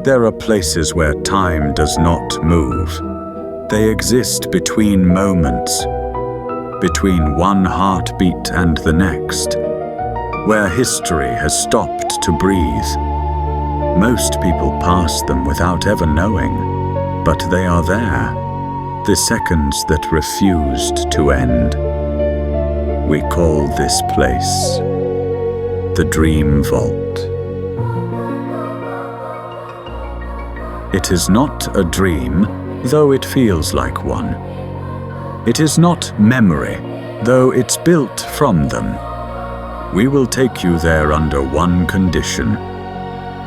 There are places where time does not move. They exist between moments, between one heartbeat and the next, where history has stopped to breathe. Most people pass them without ever knowing, but they are there, the seconds that refused to end. We call this place the Dream Vault. It is not a dream, though it feels like one. It is not memory, though it's built from them. We will take you there under one condition: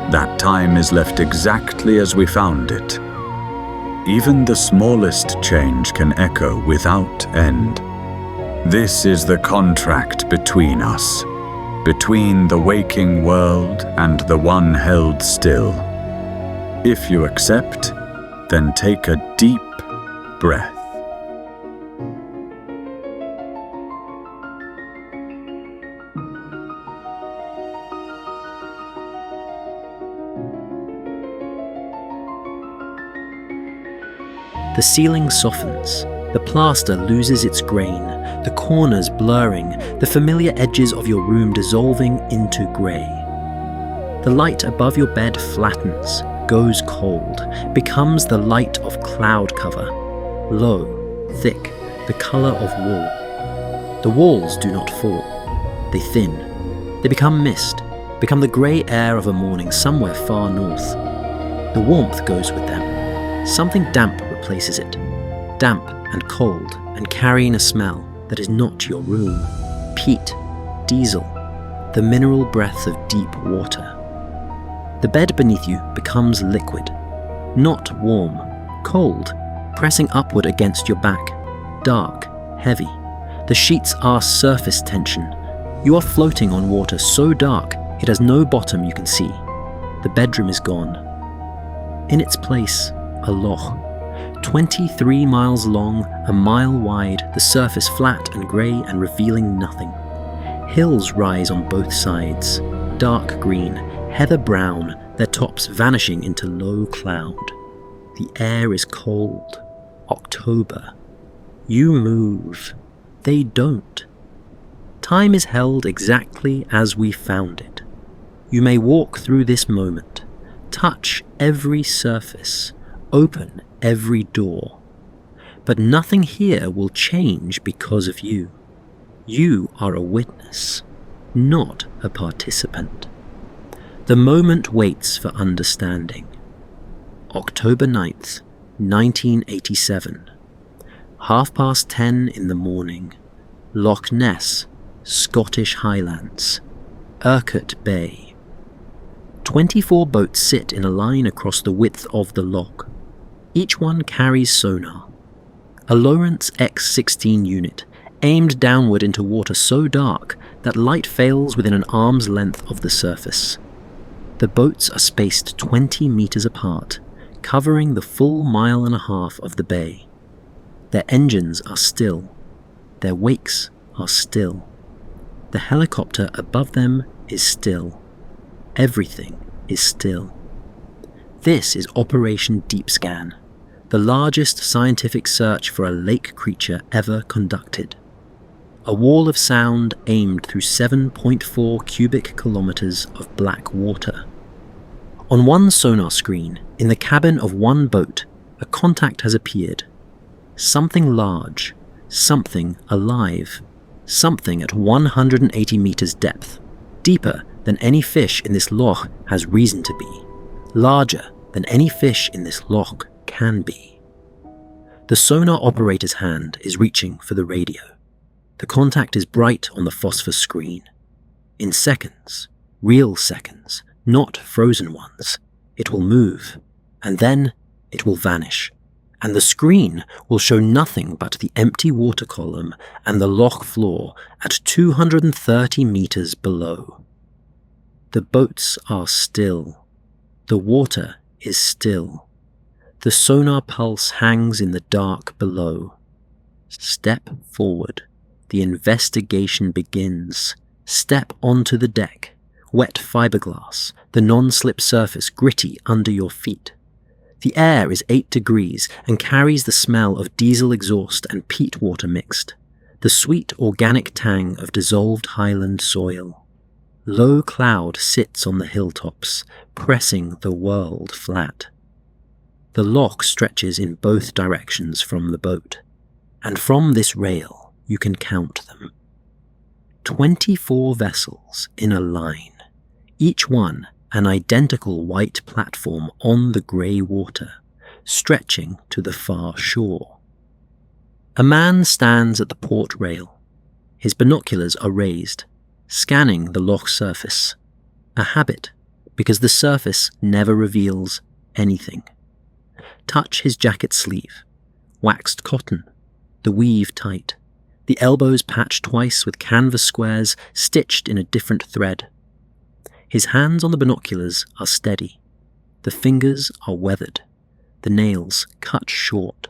that time is left exactly as we found it. Even the smallest change can echo without end. This is the contract between us, between the waking world and the one held still. If you accept, then take a deep breath. The ceiling softens, the plaster loses its grain, the corners blurring, the familiar edges of your room dissolving into grey. The light above your bed flattens, goes cold, becomes the light of cloud cover, low, thick, the colour of wool. The walls do not fall, they thin, they become mist, become the grey air of a morning somewhere far north. The warmth goes with them, something damp replaces it, damp and cold and carrying a smell that is not your room, peat, diesel, the mineral breath of deep water. The bed beneath you becomes liquid, not warm, cold, pressing upward against your back, dark, heavy. The sheets are surface tension. You are floating on water so dark it has no bottom you can see. The bedroom is gone. In its place, a loch, 23 miles long, a mile wide, the surface flat and grey and revealing nothing. Hills rise on both sides, dark green, heather brown, their tops vanishing into low cloud. The air is cold. October. You move. They don't. Time is held exactly as we found it. You may walk through this moment, touch every surface, open every door. But nothing here will change because of you. You are a witness, not a participant. The moment waits for understanding. October 9th, 1987. 10:30 in the morning. Loch Ness, Scottish Highlands. Urquhart Bay. 24 boats sit in a line across the width of the loch. Each one carries sonar. A Lowrance X-16 unit, aimed downward into water so dark that light fails within an arm's length of the surface. The boats are spaced 20 meters apart, covering the full 1.5 miles of the bay. Their engines are still. Their wakes are still. The helicopter above them is still. Everything is still. This is Operation Deep Scan, the largest scientific search for a lake creature ever conducted. A wall of sound aimed through 7.4 cubic kilometers of black water. On one sonar screen, in the cabin of one boat, a contact has appeared. Something large, something alive, something at 180 meters depth, deeper than any fish in this loch has reason to be, larger than any fish in this loch can be. The sonar operator's hand is reaching for the radio. The contact is bright on the phosphor screen. In seconds, real seconds, not frozen ones, it will move, and then it will vanish, and the screen will show nothing but the empty water column and the loch floor at 230 meters below. The boats are still. The water is still. The sonar pulse hangs in the dark below. Step forward. The investigation begins. Step onto the deck. Wet fiberglass. the non-slip surface gritty under your feet. The air is 8 degrees and carries the smell of diesel exhaust and peat water mixed, the sweet organic tang of dissolved highland soil. Low cloud sits on the hilltops, pressing the world flat. The loch stretches in both directions from the boat, and from this rail you can count them. 24 vessels in a line, each one an identical white platform on the grey water, stretching to the far shore. A man stands at the port rail. His binoculars are raised, scanning the loch surface. A habit, because the surface never reveals anything. Touch his jacket sleeve. Waxed cotton, the weave tight, the elbows patched twice with canvas squares stitched in a different thread. His hands on the binoculars are steady. The fingers are weathered, the nails cut short.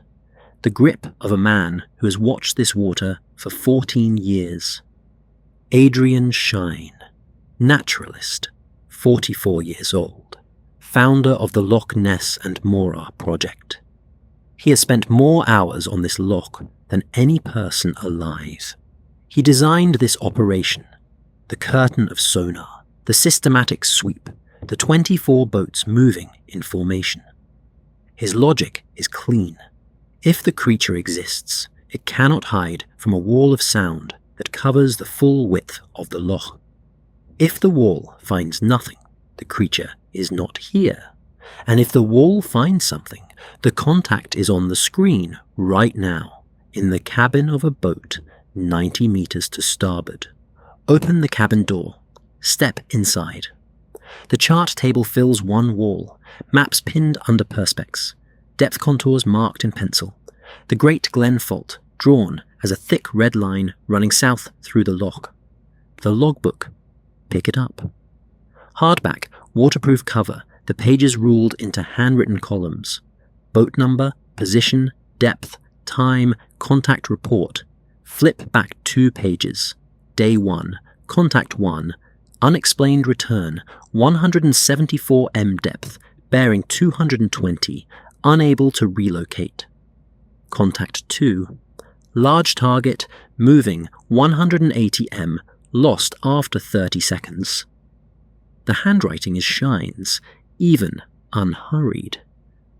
The grip of a man who has watched this water for 14 years. Adrian Shine, naturalist, 44 years old, founder of the Loch Ness and Mora project. He has spent more hours on this loch than any person alive. He designed this operation, the curtain of sonar, the systematic sweep, the 24 boats moving in formation. His logic is clean. If the creature exists, it cannot hide from a wall of sound that covers the full width of the loch. If the wall finds nothing, the creature is not here. And if the wall finds something, the contact is on the screen right now, in the cabin of a boat 90 meters to starboard. Open the cabin door. Step inside. The chart table fills one wall, maps pinned under perspex, depth contours marked in pencil, the Great Glen Fault drawn as a thick red line running south through the loch. The logbook. Pick it up. Hardback, waterproof cover, the pages ruled into handwritten columns. Boat number, position, depth, time, contact report. Flip back 2 pages. Day 1, contact 1, unexplained return, 174 m depth, bearing 220, unable to relocate. Contact 2, large target, moving 180 m, lost after 30 seconds. The handwriting is Shine's, even unhurried.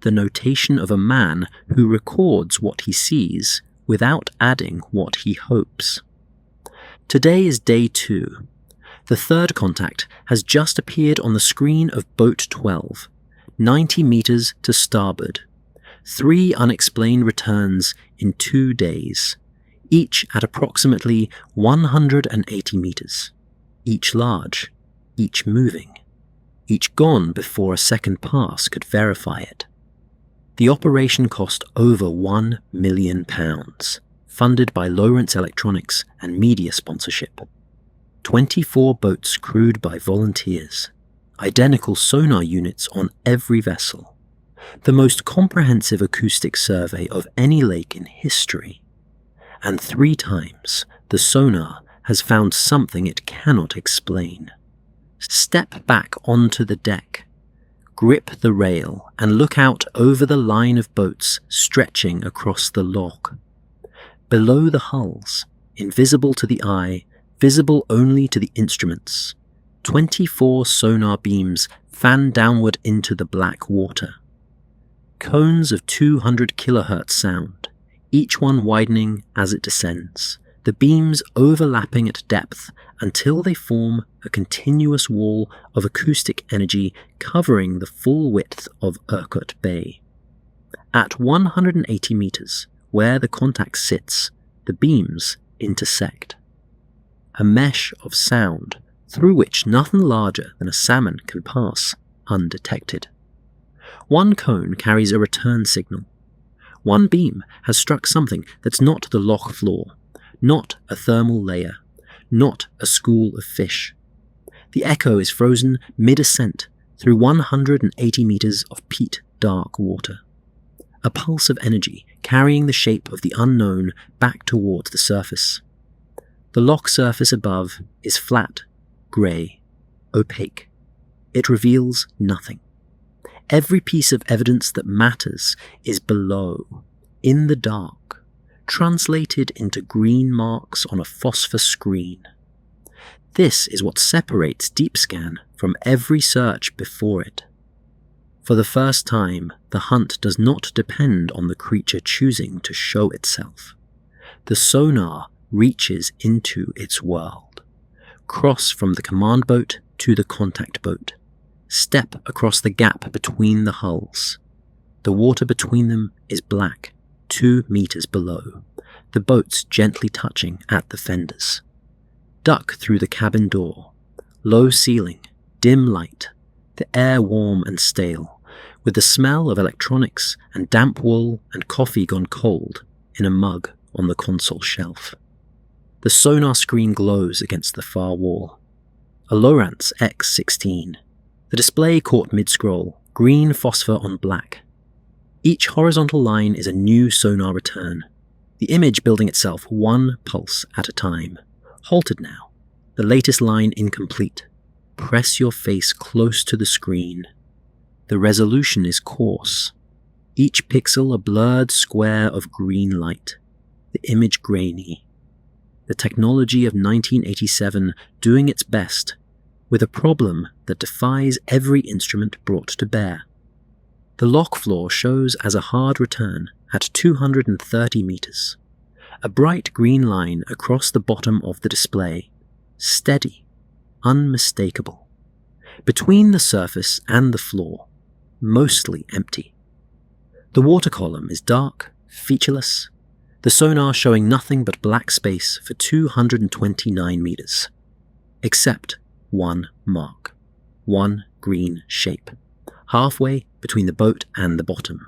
The notation of a man who records what he sees without adding what he hopes. Today is day 2. The third contact has just appeared on the screen of boat 12, 90 meters to starboard. 3 unexplained returns in 2 days, each at approximately 180 meters, each large, each moving, each gone before a second pass could verify it. The operation cost over £1 million, funded by Lowrance Electronics and media sponsorship. 24 boats crewed by volunteers, identical sonar units on every vessel, the most comprehensive acoustic survey of any lake in history, and 3 times the sonar has found something it cannot explain. Step back onto the deck, grip the rail and look out over the line of boats stretching across the loch. Below the hulls, invisible to the eye, visible only to the instruments, 24 sonar beams fan downward into the black water. Cones of 200 kHz sound, each one widening as it descends, the beams overlapping at depth until they form a continuous wall of acoustic energy covering the full width of Urquhart Bay. At 180 meters, where the contact sits, the beams intersect. A mesh of sound through which nothing larger than a salmon can pass undetected. One cone carries a return signal. One beam has struck something that's not the loch floor, not a thermal layer, not a school of fish. The echo is frozen mid-ascent through 180 meters of peat dark water. A pulse of energy carrying the shape of the unknown back towards the surface. The loch surface above is flat, grey, opaque. it reveals nothing. Every piece of evidence that matters is below, in the dark, translated into green marks on a phosphor screen. This is what separates DeepScan from every search before it. For the first time, the hunt does not depend on the creature choosing to show itself. The sonar reaches into its world. Cross from the command boat to the contact boat. Step across the gap between the hulls. The water between them is black, 2 meters below, the boats gently touching at the fenders. Duck through the cabin door. Low ceiling, dim light, the air warm and stale, with the smell of electronics and damp wool and coffee gone cold in a mug on the console shelf. The sonar screen glows against the far wall. A Lowrance X16. The display caught mid-scroll, green phosphor on black. Each horizontal line is a new sonar return, the image building itself 1 pulse at a time. Halted now, the latest line incomplete. Press your face close to the screen. The resolution is coarse. Each pixel a blurred square of green light, the image grainy. The technology of 1987 doing its best, with a problem that defies every instrument brought to bear. The lock floor shows as a hard return at 230 meters. A bright green line across the bottom of the display, steady, unmistakable. Between the surface and the floor, mostly empty. The water column is dark, featureless, the sonar showing nothing but black space for 229 meters. Except one mark, one green shape, halfway between the boat and the bottom.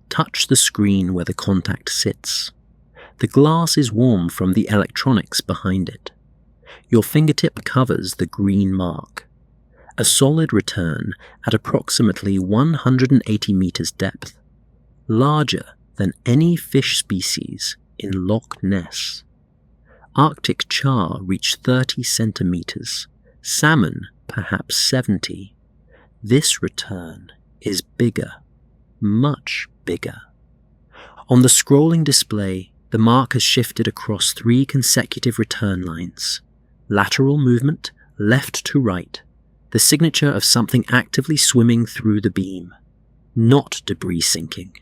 Touch the screen where the contact sits. The glass is warm from the electronics behind it. Your fingertip covers the green mark. A solid return at approximately 180 meters depth, larger than any fish species in Loch Ness. Arctic char reached 30 centimeters, salmon perhaps 70. This return is bigger, much bigger. On the scrolling display, the mark has shifted across 3 consecutive return lines. Lateral movement, left to right, the signature of something actively swimming through the beam. Not debris sinking,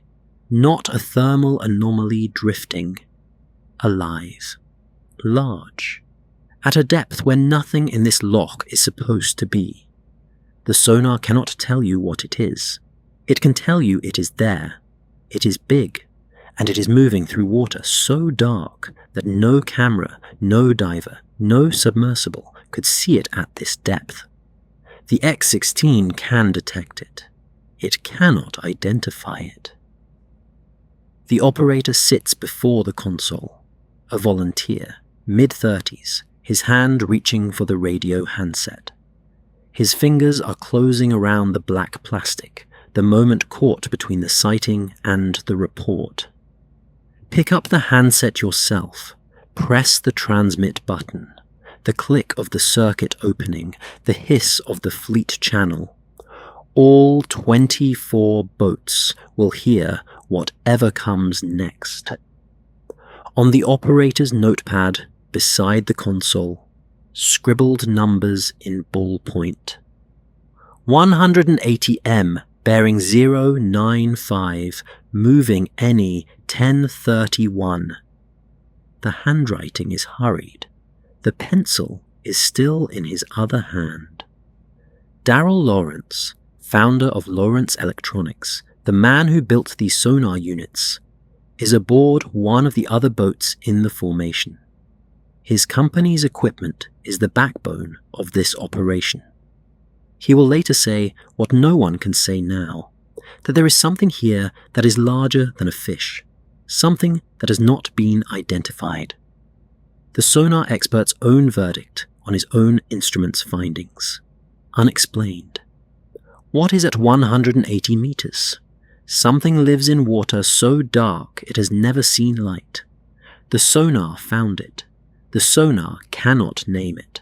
not a thermal anomaly drifting. Alive. Large. At a depth where nothing in this loch is supposed to be. The sonar cannot tell you what it is. It can tell you it is there. It is big, and it is moving through water so dark that no camera, no diver, no submersible could see it at this depth. The X16 can detect it. It cannot identify it. The operator sits before the console, a volunteer, mid-30s, his hand reaching for the radio handset. His fingers are closing around the black plastic, the moment caught between the sighting and the report. Pick up the handset yourself, press the transmit button, the click of the circuit opening, the hiss of the fleet channel. All 24 boats will hear whatever comes next. On the operator's notepad, beside the console, scribbled numbers in ballpoint. 180M bearing 095, moving any 1031. The handwriting is hurried. The pencil is still in his other hand. Darrell Lowrance, founder of Lowrance Electronics, the man who built these sonar units, is aboard one of the other boats in the formation. His company's equipment is the backbone of this operation. He will later say what no one can say now, that there is something here that is larger than a fish, something that has not been identified. The sonar expert's own verdict on his own instrument's findings. Unexplained. What is at 180 meters? Something lives in water so dark it has never seen light. The sonar found it. The sonar cannot name it.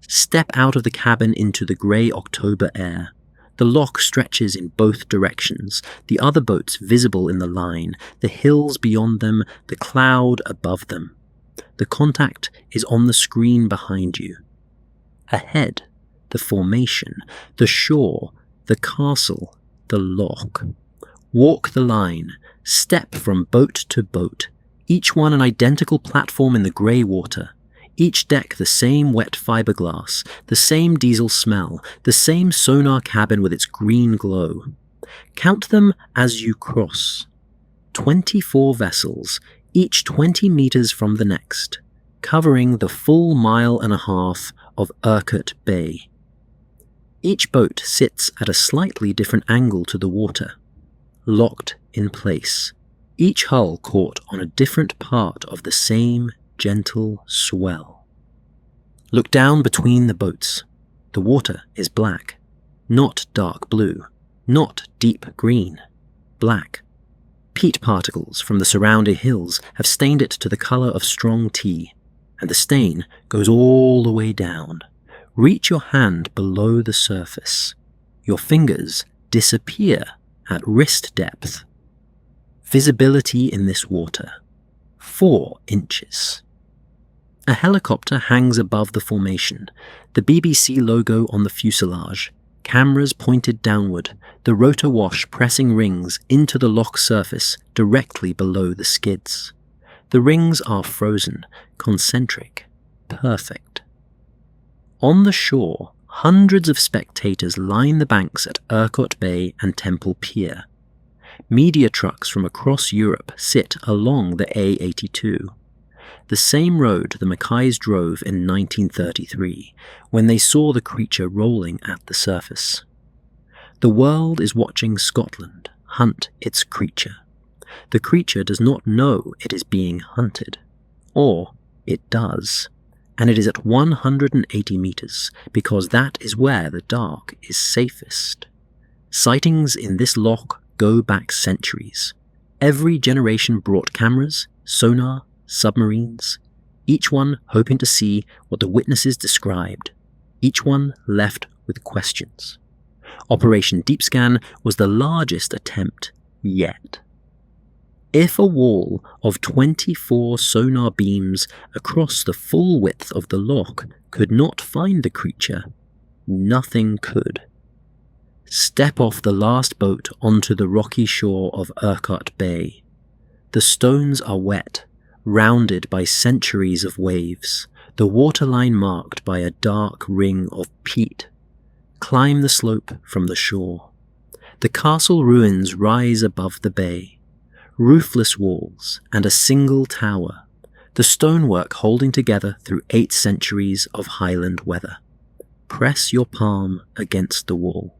Step out of the cabin into the grey October air. The loch stretches in both directions, the other boats visible in the line, the hills beyond them, the cloud above them. The contact is on the screen behind you. Ahead, the formation, the shore, the castle, the loch. Walk the line, step from boat to boat, each one an identical platform in the grey water, each deck the same wet fiberglass, the same diesel smell, the same sonar cabin with its green glow. Count them as you cross. 24 vessels, each 20 meters from the next, covering the full 1.5 miles of Urquhart Bay. Each boat sits at a slightly different angle to the water, locked in place, each hull caught on a different part of the same gentle swell. Look down between the boats. The water is black, not dark blue, not deep green, black. Peat particles from the surrounding hills have stained it to the colour of strong tea, and the stain goes all the way down. Reach your hand below the surface. Your fingers disappear at wrist depth. Visibility in this water, 4 inches. A helicopter hangs above the formation, the BBC logo on the fuselage, cameras pointed downward, the rotor wash pressing rings into the loch surface directly below the skids. The rings are frozen, concentric, perfect. On the shore, hundreds of spectators line the banks at Urquhart Bay and Temple Pier. Media trucks from across Europe sit along the A82, the same road the Mackays drove in 1933, when they saw the creature rolling at the surface. The world is watching Scotland hunt its creature. The creature does not know it is being hunted. Or it does. And it is at 180 meters, because that is where the dark is safest. Sightings in this loch go back centuries. Every generation brought cameras, sonar, submarines, each one hoping to see what the witnesses described, each one left with questions. Operation Deep Scan was the largest attempt yet. If a wall of 24 sonar beams across the full width of the loch could not find the creature, nothing could. Step off the last boat onto the rocky shore of Urquhart Bay. The stones are wet, rounded by centuries of waves, the waterline marked by a dark ring of peat. Climb the slope from the shore. The castle ruins rise above the bay. Roofless walls and a single tower, the stonework holding together through 8 centuries of highland weather. Press your palm against the wall.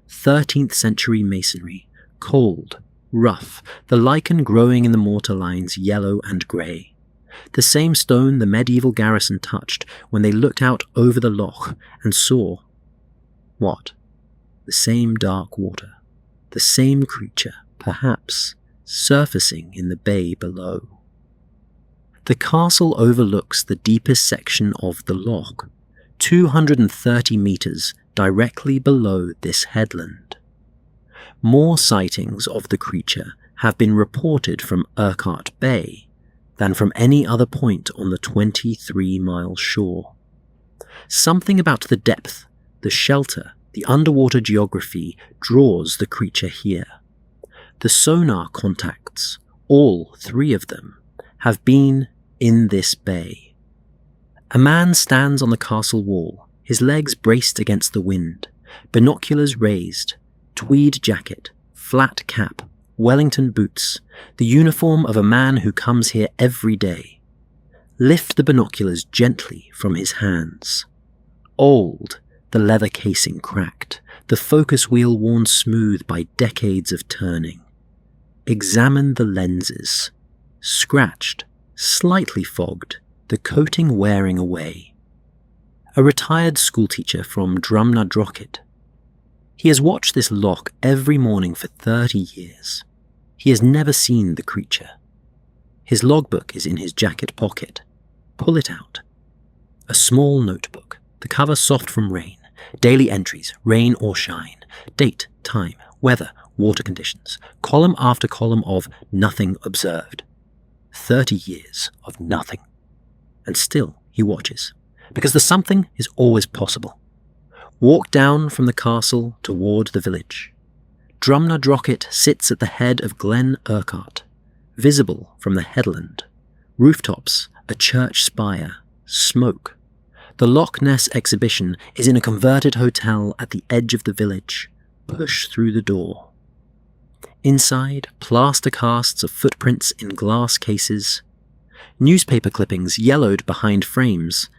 13th century masonry, cold, rough, the lichen growing in the mortar lines yellow and grey. The same stone the medieval garrison touched when they looked out over the loch and saw what? The same dark water, the same creature, perhaps, surfacing in the bay below. The castle overlooks the deepest section of the loch, 230 meters directly below this headland. More sightings of the creature have been reported from Urquhart Bay than from any other point on the 23-mile shore. Something about the depth, the shelter, the underwater geography draws the creature here. The sonar contacts, all 3 of them, have been in this bay. A man stands on the castle wall, his legs braced against the wind, binoculars raised, tweed jacket, flat cap, Wellington boots, the uniform of a man who comes here every day. Lift the binoculars gently from his hands. Old, the leather casing cracked, the focus wheel worn smooth by decades of turning. Examine the lenses. Scratched, slightly fogged, the coating wearing away. A retired schoolteacher from Drumnadrochit. He has watched this loch every morning for 30 years. He has never seen the creature. His logbook is in his jacket pocket. Pull it out. A small notebook, The cover soft from rain. Daily entries, rain or shine. Date, time, weather, water conditions. Column after column of nothing observed. 30 years of nothing. And still he watches, because the something is always possible. Walk down from the castle toward the village. Drumnadrocket sits at the head of Glen Urquhart, visible from the headland. Rooftops, a church spire, smoke. The Loch Ness exhibition is in a converted hotel at the edge of the village. Push through the door. Inside, plaster casts of footprints in glass cases. Newspaper clippings yellowed behind frames.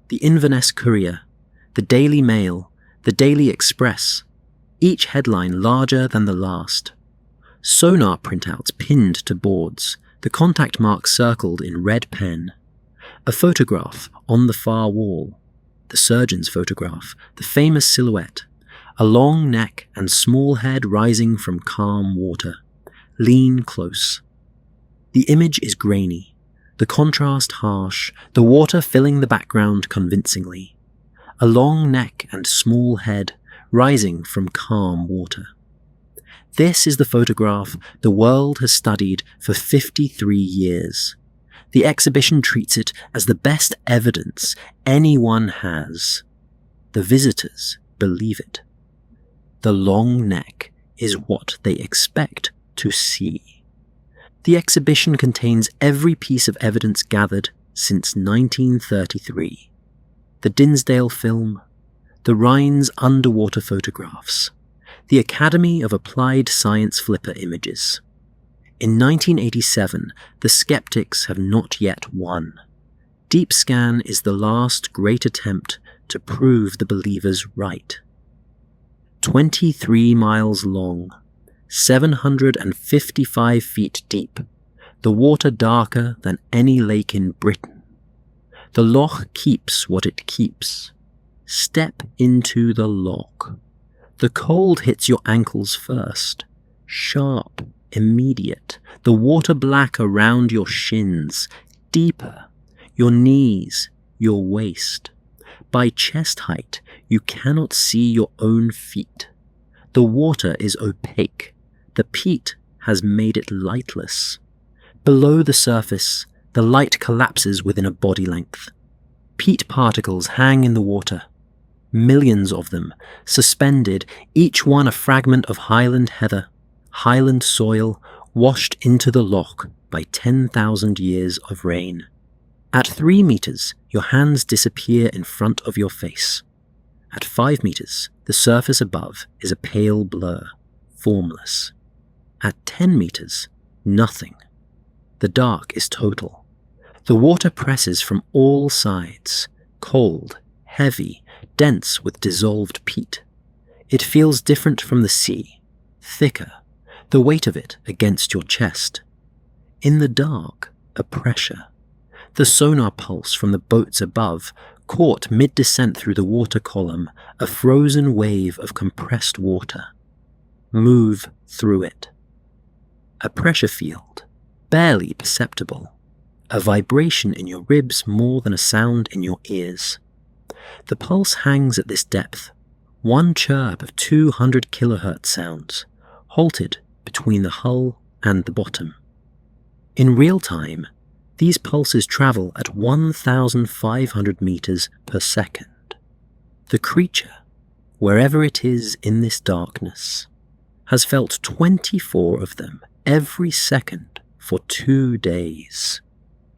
The Inverness Courier, the Daily Mail, the Daily Express, each headline larger than the last. Sonar printouts pinned to boards, the contact mark circled in red pen. A photograph on the far wall. The surgeon's photograph, the famous silhouette. A long neck and small head rising from calm water. Lean close. The image is grainy, the contrast harsh, the water filling the background convincingly. A long neck and small head rising from calm water. This is the photograph the world has studied for 53 years. The exhibition treats it as the best evidence anyone has. The visitors believe it. The long neck is what they expect to see. The exhibition contains every piece of evidence gathered since 1933. The Dinsdale film, the Rhine's underwater photographs, the Academy of Applied Science flipper images. In 1987, the skeptics have not yet won. Deep Scan is the last great attempt to prove the believers right. 23 miles long, 755 feet deep, the water darker than any lake in Britain. The loch keeps what it keeps. Step into the loch. The cold hits your ankles first, sharp, immediate, the water black around your shins, deeper, your knees, your waist. By chest height, you cannot see your own feet. The water is opaque. The peat has made it lightless. Below the surface, the light collapses within a body length. Peat particles hang in the water. Millions of them, suspended, each one a fragment of highland heather, highland soil, washed into the loch by 10,000 years of rain. At 3 meters, your hands disappear in front of your face. At 5 meters, the surface above is a pale blur, formless. At 10 meters, nothing. The dark is total. The water presses from all sides, cold, heavy, dense with dissolved peat. It feels different from the sea, thicker, the weight of it against your chest. In the dark, a pressure. The sonar pulse from the boats above caught mid-descent through the water column, a frozen wave of compressed water. Move through it. A pressure field, barely perceptible. A vibration in your ribs more than a sound in your ears. The pulse hangs at this depth. One chirp of 200 kilohertz sounds, halted between the hull and the bottom. In real time, these pulses travel at 1,500 meters per second. The creature, wherever it is in this darkness, has felt 24 of them every second for 2 days.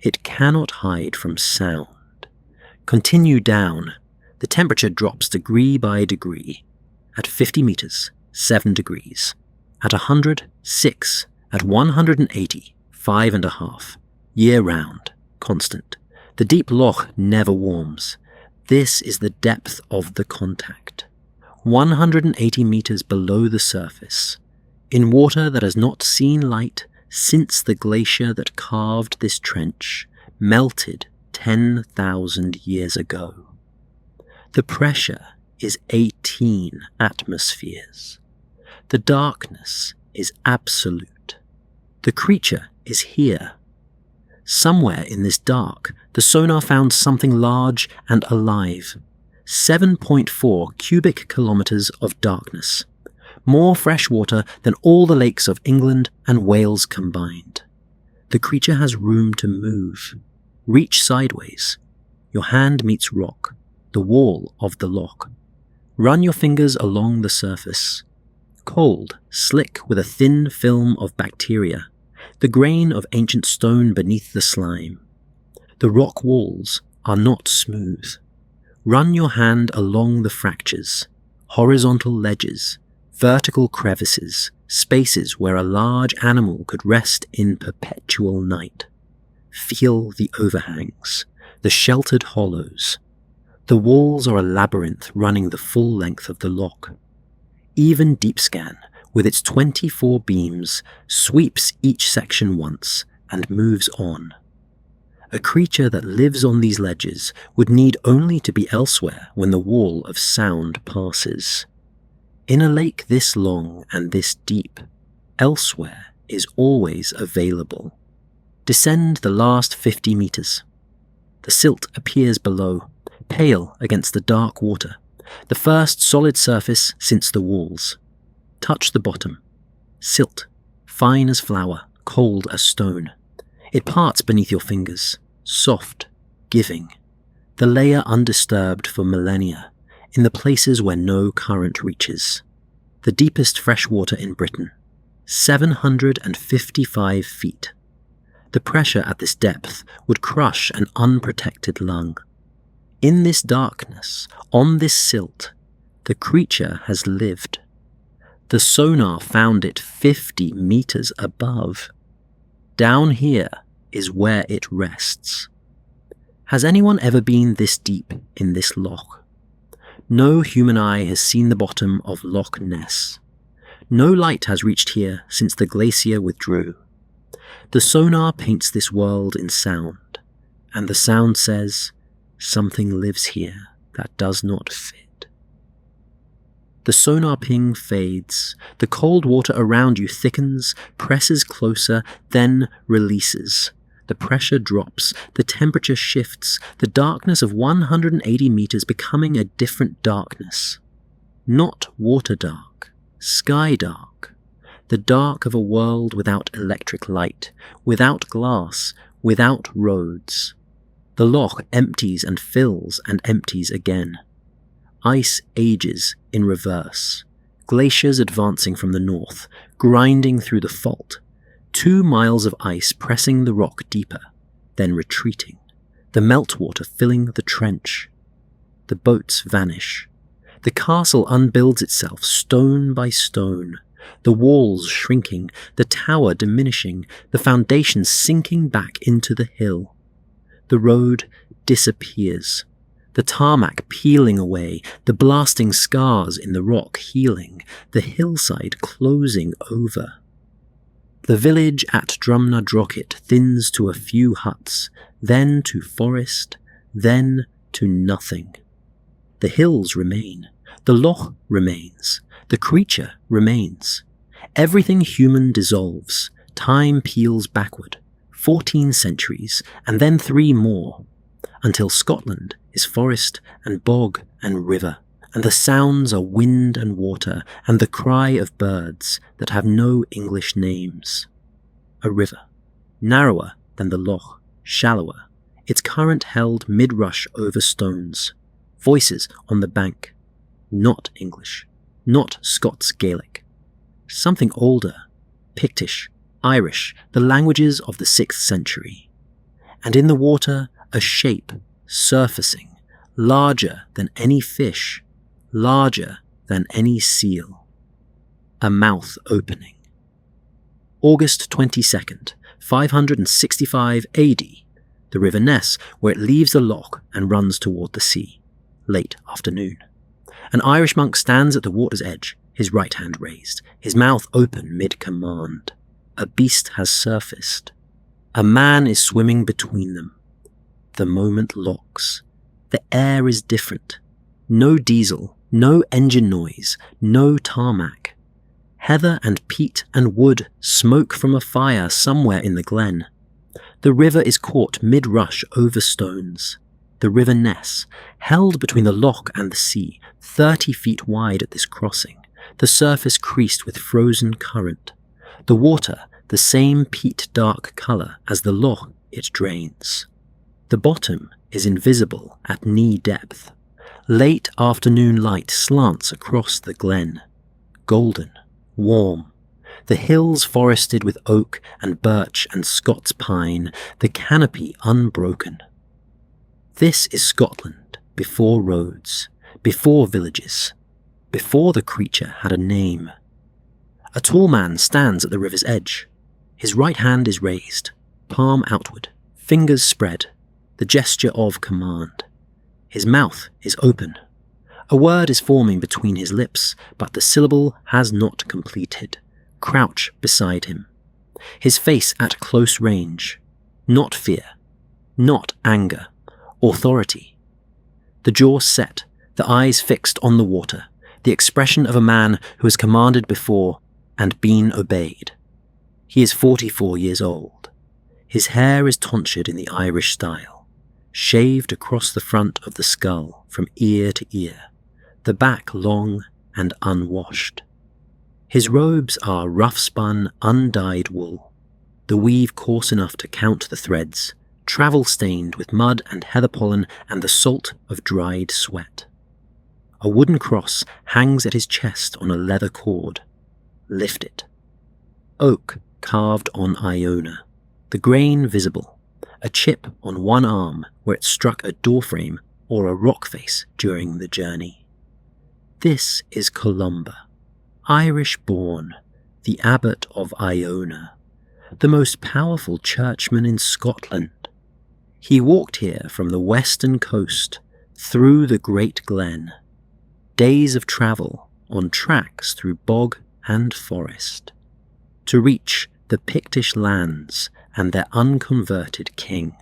It cannot hide from sound. Continue down. The temperature drops degree by degree. At 50 meters, 7 degrees. At 100, 6. At 180, 5.5. Year-round, constant. The deep loch never warms. This is the depth of the contact. 180 meters below the surface. In water that has not seen light since the glacier that carved this trench melted 10,000 years ago. The pressure is 18 atmospheres. The darkness is absolute. The creature is here. Somewhere in this dark, the sonar found something large and alive, 7.4 cubic kilometres of darkness. More fresh water than all the lakes of England and Wales combined. The creature has room to move. Reach sideways. Your hand meets rock, the wall of the loch. Run your fingers along the surface. Cold, slick with a thin film of bacteria, the grain of ancient stone beneath the slime. The rock walls are not smooth. Run your hand along the fractures, horizontal ledges, vertical crevices, spaces where a large animal could rest in perpetual night. Feel the overhangs, the sheltered hollows. The walls are a labyrinth running the full length of the loch. Even Deep Scan, with its 24 beams, sweeps each section once and moves on. A creature that lives on these ledges would need only to be elsewhere when the wall of sound passes. In a lake this long and this deep, elsewhere is always available. Descend the last 50 metres. The silt appears below, pale against the dark water, the first solid surface since the walls. Touch the bottom. Silt, fine as flour, cold as stone. It parts beneath your fingers, soft, giving. The layer undisturbed for millennia, in the places where no current reaches. The deepest fresh water in Britain, 755 feet. The pressure at this depth would crush an unprotected lung. In this darkness, on this silt, the creature has lived. The sonar found it 50 meters above. Down here is where it rests. Has anyone ever been this deep in this loch? No human eye has seen the bottom of Loch Ness. No light has reached here since the glacier withdrew. The sonar paints this world in sound, and the sound says, something lives here that does not fit. The sonar ping fades. The cold water around you thickens, presses closer, then releases. The pressure drops, the temperature shifts, the darkness of 180 meters becoming a different darkness. Not water dark, sky dark. The dark of a world without electric light, without glass, without roads. The loch empties and fills and empties again. Ice ages in reverse. Glaciers advancing from the north, grinding through the fault. 2 miles of ice pressing the rock deeper, then retreating. The meltwater filling the trench. The boats vanish. The castle unbuilds itself stone by stone. The walls shrinking, the tower diminishing, the foundations sinking back into the hill. The road disappears, the tarmac peeling away, the blasting scars in the rock healing, the hillside closing over. The village at Drumnadrochit thins to a few huts, then to forest, then to nothing. The hills remain, the loch remains, the creature remains. Everything human dissolves, time peels backward. 14 centuries, and then 3 more, until Scotland is forest and bog and river, and the sounds are wind and water, and the cry of birds that have no English names. A river, narrower than the loch, shallower, its current held mid-rush over stones, voices on the bank, not English, not Scots Gaelic, something older, Pictish, Irish, the languages of the 6th century. And in the water, a shape, surfacing, larger than any fish, larger than any seal. A mouth opening. August 22nd, 565 AD, the River Ness, where it leaves the loch and runs toward the sea. Late afternoon. An Irish monk stands at the water's edge, his right hand raised, his mouth open mid-command. A beast has surfaced. A man is swimming between them. The moment locks. The air is different. No diesel, no engine noise, no tarmac. Heather and peat and wood smoke from a fire somewhere in the glen. The river is caught mid-rush over stones. the River Ness, held between the loch and the sea, 30 feet wide at this crossing, the surface creased with frozen current, the water the same peat-dark colour as the loch it drains. The bottom is invisible at knee depth. Late afternoon light slants across the glen, golden, warm, the hills forested with oak and birch and Scots pine, the canopy unbroken. This is Scotland before roads, before villages, before the creature had a name. A tall man stands at the river's edge. His right hand is raised, palm outward, fingers spread, the gesture of command. His mouth is open. A word is forming between his lips, but the syllable has not completed. Crouch beside him. His face at close range. Not fear. Not anger. Authority. The jaw set, the eyes fixed on the water, the expression of a man who has commanded before and been obeyed. He is 44 years old. His hair is tonsured in the Irish style, shaved across the front of the skull from ear to ear, the back long and unwashed. His robes are rough-spun, undyed wool, the weave coarse enough to count the threads, travel-stained with mud and heather pollen and the salt of dried sweat. A wooden cross hangs at his chest on a leather cord. Lift it. Oak carved on Iona, the grain visible, a chip on one arm where it struck a doorframe or a rock face during the journey. This is Columba, Irish-born, the abbot of Iona, the most powerful churchman in Scotland. He walked here from the western coast, through the Great Glen, days of travel on tracks through bog and forest, to reach the Pictish lands and their unconverted king.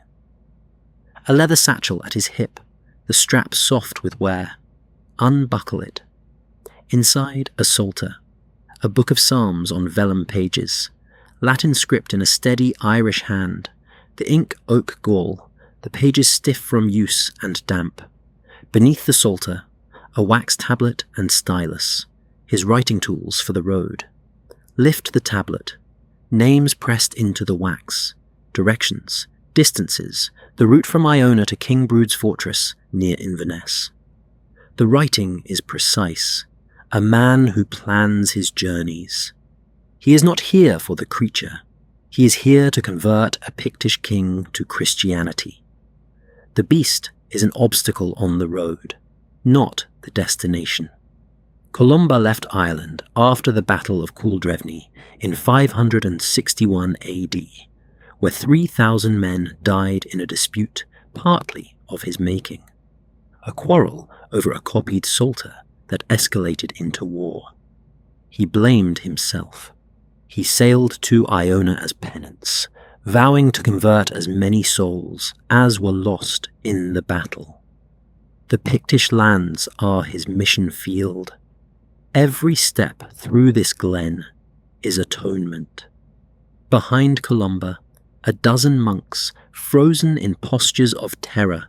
A leather satchel at his hip, the strap soft with wear. Unbuckle it. Inside a psalter, a book of psalms on vellum pages, Latin script in a steady Irish hand, the ink oak gall, the pages stiff from use and damp. Beneath the psalter, a wax tablet and stylus, his writing tools for the road. Lift the tablet, names pressed into the wax, directions, distances, the route from Iona to King Brude's fortress near Inverness. The writing is precise, a man who plans his journeys. He is not here for the creature, he is here to convert a Pictish king to Christianity. The beast is an obstacle on the road, not the destination. Columba left Ireland after the Battle of Culdrevny in 561 AD, where 3,000 men died in a dispute partly of his making, a quarrel over a copied psalter that escalated into war. He blamed himself. He sailed to Iona as penance, vowing to convert as many souls as were lost in the battle. The Pictish lands are his mission field. Every step through this glen is atonement. Behind Columba, a dozen monks, frozen in postures of terror.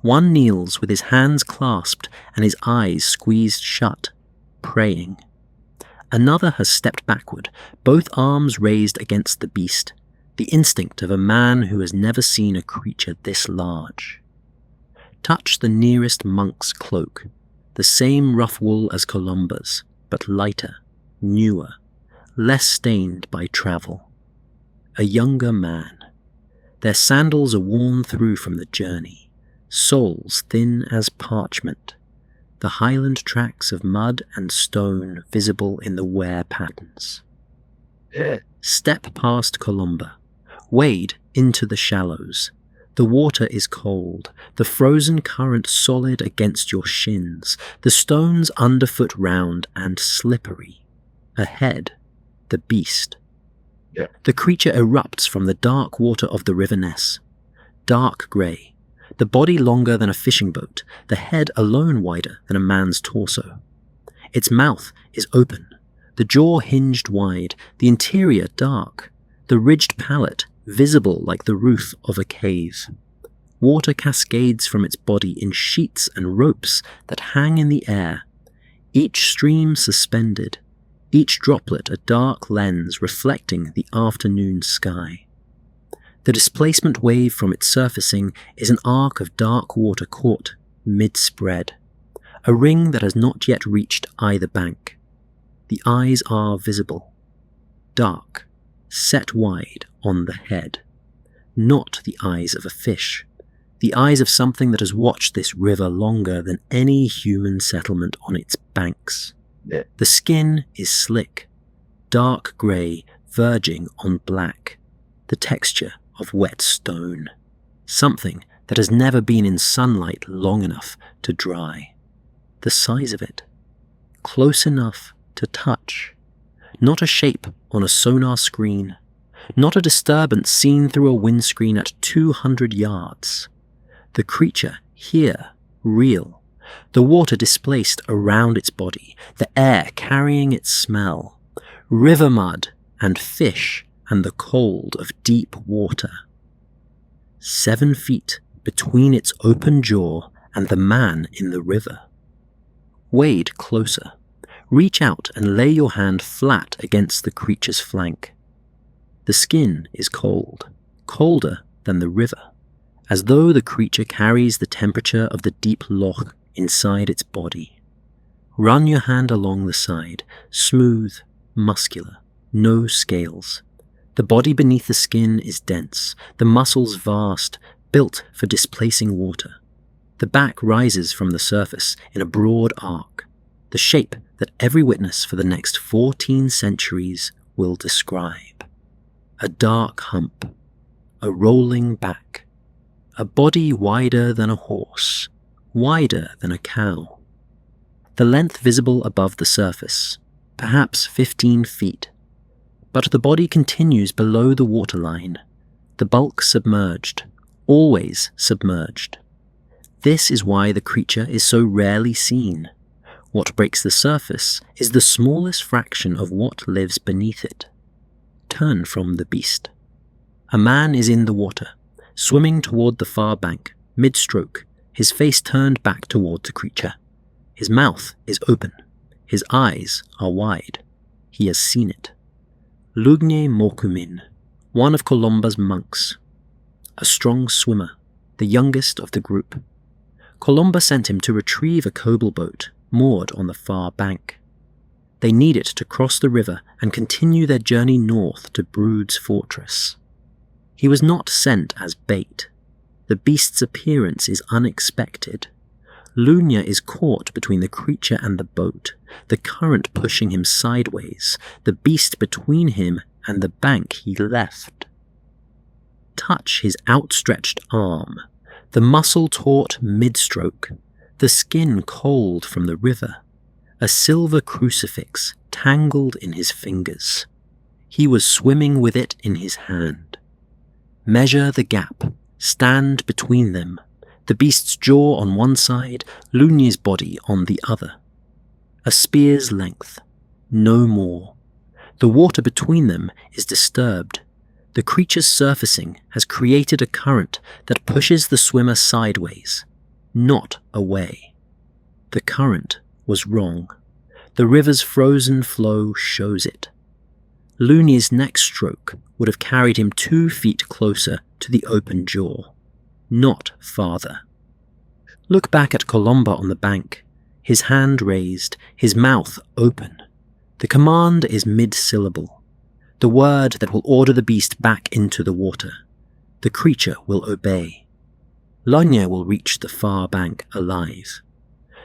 One kneels with his hands clasped and his eyes squeezed shut, praying. Another has stepped backward, both arms raised against the beast, the instinct of a man who has never seen a creature this large. Touch the nearest monk's cloak, the same rough wool as Columba's, but lighter, newer, less stained by travel. A younger man. Their sandals are worn through from the journey, soles thin as parchment, the highland tracks of mud and stone visible in the wear patterns. Step past Columba, wade into the shallows. The water is cold, the frozen current solid against your shins, the stones underfoot round and slippery. Ahead, the beast. The creature erupts from the dark water of the River Ness. Dark grey, the body longer than a fishing boat, the head alone wider than a man's torso. Its mouth is open, the jaw hinged wide, the interior dark, the ridged palate visible like the roof of a cave. Water cascades from its body in sheets and ropes that hang in the air, each stream suspended, each droplet a dark lens reflecting the afternoon sky. The displacement wave from its surfacing is an arc of dark water caught mid-spread, a ring that has not yet reached either bank. The eyes are visible, dark, set wide on the head. Not the eyes of a fish, the eyes of something that has watched this river longer than any human settlement on its banks. The skin is slick, dark grey, verging on black, the texture of wet stone, something that has never been in sunlight long enough to dry. The size of it, close enough to touch, not a shape on a sonar screen, not a disturbance seen through a windscreen at 200 yards. The creature here, real, the water displaced around its body, the air carrying its smell, river mud and fish and the cold of deep water. 7 feet between its open jaw and the man in the river. Wade closer. Reach out and lay your hand flat against the creature's flank. The skin is cold, colder than the river, as though the creature carries the temperature of the deep loch inside its body. Run your hand along the side, smooth, muscular, no scales. The body beneath the skin is dense, the muscles vast, built for displacing water. The back rises from the surface in a broad arc, the shape that every witness for the next 14 centuries will describe. A dark hump, a rolling back, a body wider than a horse, wider than a cow. The length visible above the surface, perhaps 15 feet, but the body continues below the waterline, the bulk submerged, always submerged. This is why the creature is so rarely seen. What breaks the surface is the smallest fraction of what lives beneath it. Turn from the beast. A man is in the water, swimming toward the far bank, mid-stroke, his face turned back toward the creature. His mouth is open. His eyes are wide. He has seen it. Lugne Mokumin, one of Columba's monks. A strong swimmer, the youngest of the group. Columba sent him to retrieve a cobble boat moored on the far bank. They need it to cross the river and continue their journey north to Brood's fortress. He was not sent as bait. The beast's appearance is unexpected. Lunya is caught between the creature and the boat, the current pushing him sideways, the beast between him and the bank he left. Touch his outstretched arm, the muscle taut mid-stroke, the skin cold from the river, a silver crucifix tangled in his fingers. He was swimming with it in his hand. Measure the gap, stand between them, the beast's jaw on one side, Lunya's body on the other. A spear's length, no more. The water between them is disturbed. The creature's surfacing has created a current that pushes the swimmer sideways, not away. The current was wrong. The river's frozen flow shows it. Lunya's next stroke would have carried him 2 feet closer to the open jaw, not farther. Look back at Columba on the bank, his hand raised, his mouth open. The command is mid-syllable, the word that will order the beast back into the water. The creature will obey. Lunya will reach the far bank alive.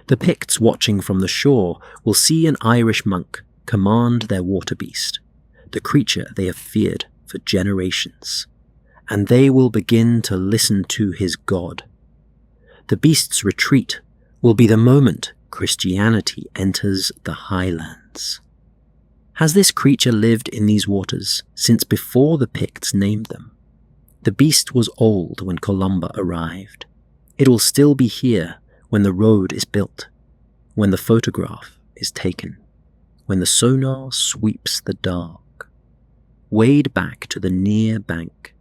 The Picts watching from the shore will see an Irish monk command their water beast, the creature they have feared for generations, and they will begin to listen to his God. The beast's retreat will be the moment Christianity enters the highlands. Has this creature lived in these waters since before the Picts named them? The beast was old when Columba arrived. It will still be here when the road is built, when the photograph is taken, when the sonar sweeps the dark. Wade back to the near bank.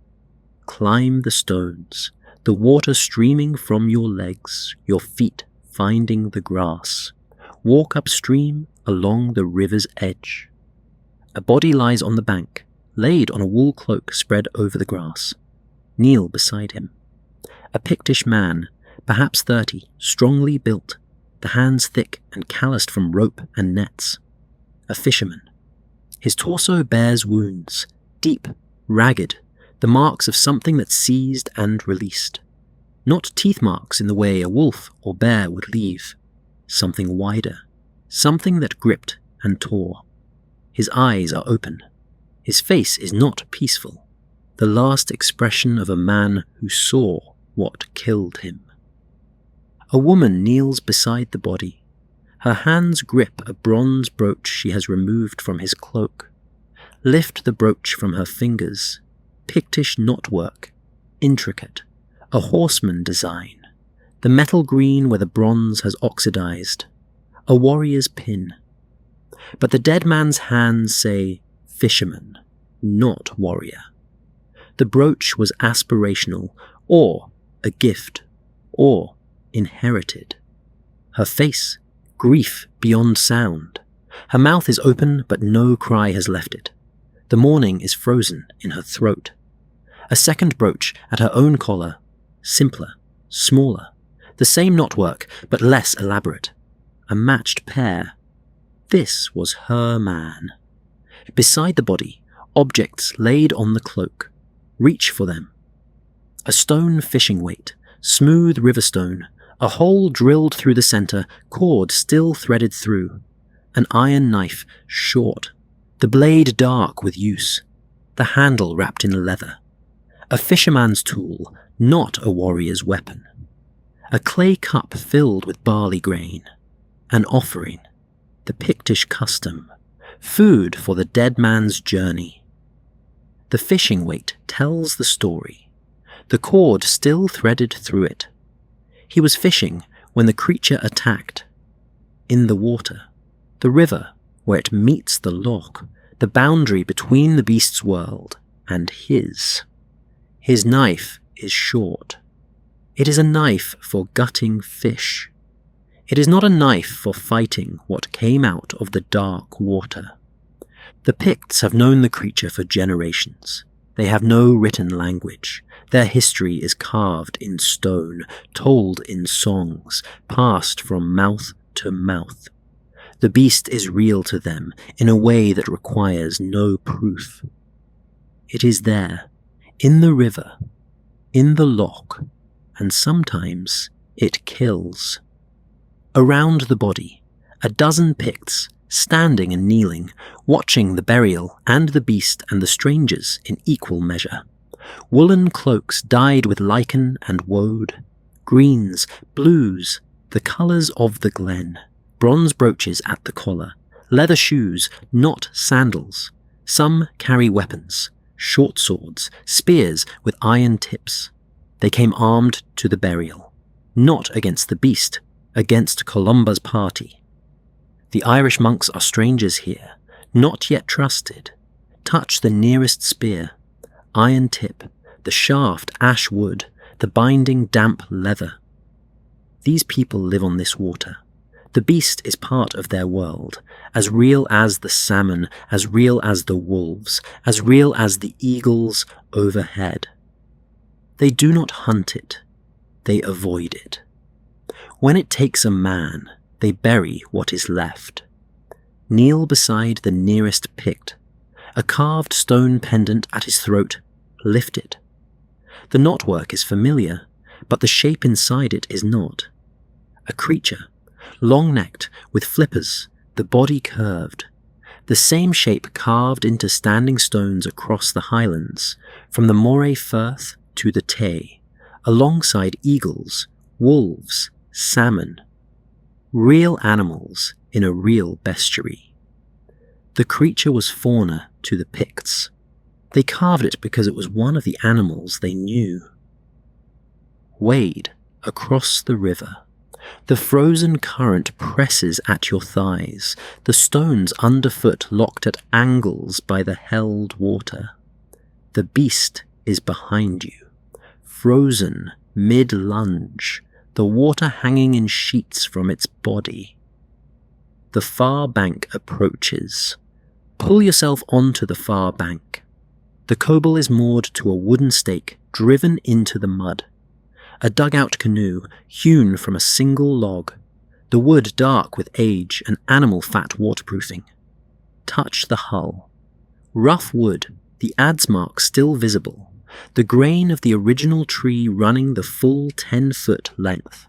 Climb the stones, the water streaming from your legs, your feet finding the grass. Walk upstream along the river's edge. A body lies on the bank, laid on a wool cloak spread over the grass. Kneel beside him. A Pictish man, perhaps 30, strongly built, the hands thick and calloused from rope and nets. A fisherman. His torso bears wounds, deep, ragged, the marks of something that seized and released. Not teeth marks in the way a wolf or bear would leave. Something wider, something that gripped and tore. His eyes are open. His face is not peaceful, the last expression of a man who saw what killed him. A woman kneels beside the body. Her hands grip a bronze brooch she has removed from his cloak. Lift the brooch from her fingers. Pictish knotwork, intricate, a horseman design, the metal green where the bronze has oxidized, a warrior's pin. But the dead man's hands say fisherman, not warrior. The brooch was aspirational, or a gift, or inherited. Her face, grief beyond sound. Her mouth is open, but no cry has left it. The morning is frozen in her throat. A second brooch at her own collar, simpler, smaller, the same knotwork, but less elaborate. A matched pair. This was her man. Beside the body, objects laid on the cloak. Reach for them. A stone fishing weight, smooth river stone, a hole drilled through the center, cord still threaded through. An iron knife, short, the blade dark with use, the handle wrapped in leather. A fisherman's tool, not a warrior's weapon. A clay cup filled with barley grain. An offering, the Pictish custom, food for the dead man's journey. The fishing weight tells the story, the cord still threaded through it. He was fishing when the creature attacked. In the water, the river where it meets the loch, the boundary between the beast's world and his. His knife is short. It is a knife for gutting fish. It is not a knife for fighting what came out of the dark water. The Picts have known the creature for generations. They have no written language. Their history is carved in stone, told in songs, passed from mouth to mouth. The beast is real to them in a way that requires no proof. It is there, in the river, in the loch, and sometimes it kills. Around the body, a dozen Picts, standing and kneeling, watching the burial and the beast and the strangers in equal measure. Woolen cloaks dyed with lichen and woad, greens, blues, the colours of the glen, bronze brooches at the collar, leather shoes, not sandals. Some carry weapons, short swords, spears with iron tips. They came armed to the burial, not against the beast, against Columba's party. The Irish monks are strangers here, not yet trusted. Touch the nearest spear, iron tip, the shaft ash wood, the binding damp leather. These people live on this water. The beast is part of their world, as real as the salmon, as real as the wolves, as real as the eagles overhead. They do not hunt it, they avoid it. When it takes a man, they bury what is left. Kneel beside the nearest Pict. A carved stone pendant at his throat, lift it. The knotwork is familiar, but the shape inside it is not. A creature, long-necked, with flippers, the body curved. The same shape carved into standing stones across the highlands, from the Moray Firth to the Tay, alongside eagles, wolves, salmon. Real animals in a real bestiary. The creature was Fauna to the Picts. They carved it because it was one of the animals they knew. Wade across the river. The frozen current presses at your thighs, the stones underfoot locked at angles by the held water. The beast is behind you, frozen mid-lunge, the water hanging in sheets from its body. The far bank approaches. Pull yourself onto the far bank. The kobold is moored to a wooden stake driven into the mud. A dugout canoe hewn from a single log, the wood dark with age and animal fat waterproofing. Touch the hull. Rough wood, the adze mark still visible, the grain of the original tree running the full 10-foot length.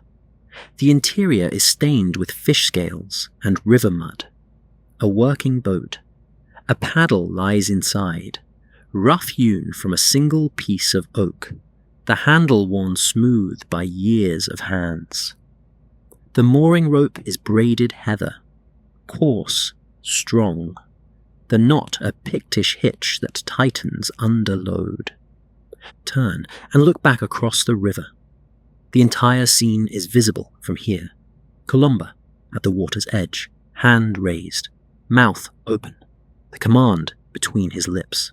The interior is stained with fish scales and river mud. A working boat. A paddle lies inside, rough-hewn from a single piece of oak, the handle worn smooth by years of hands. The mooring rope is braided heather, coarse, strong, the knot a Pictish hitch that tightens under load. Turn and look back across the river. The entire scene is visible from here. Columba at the water's edge, hand raised, mouth open, the command between his lips.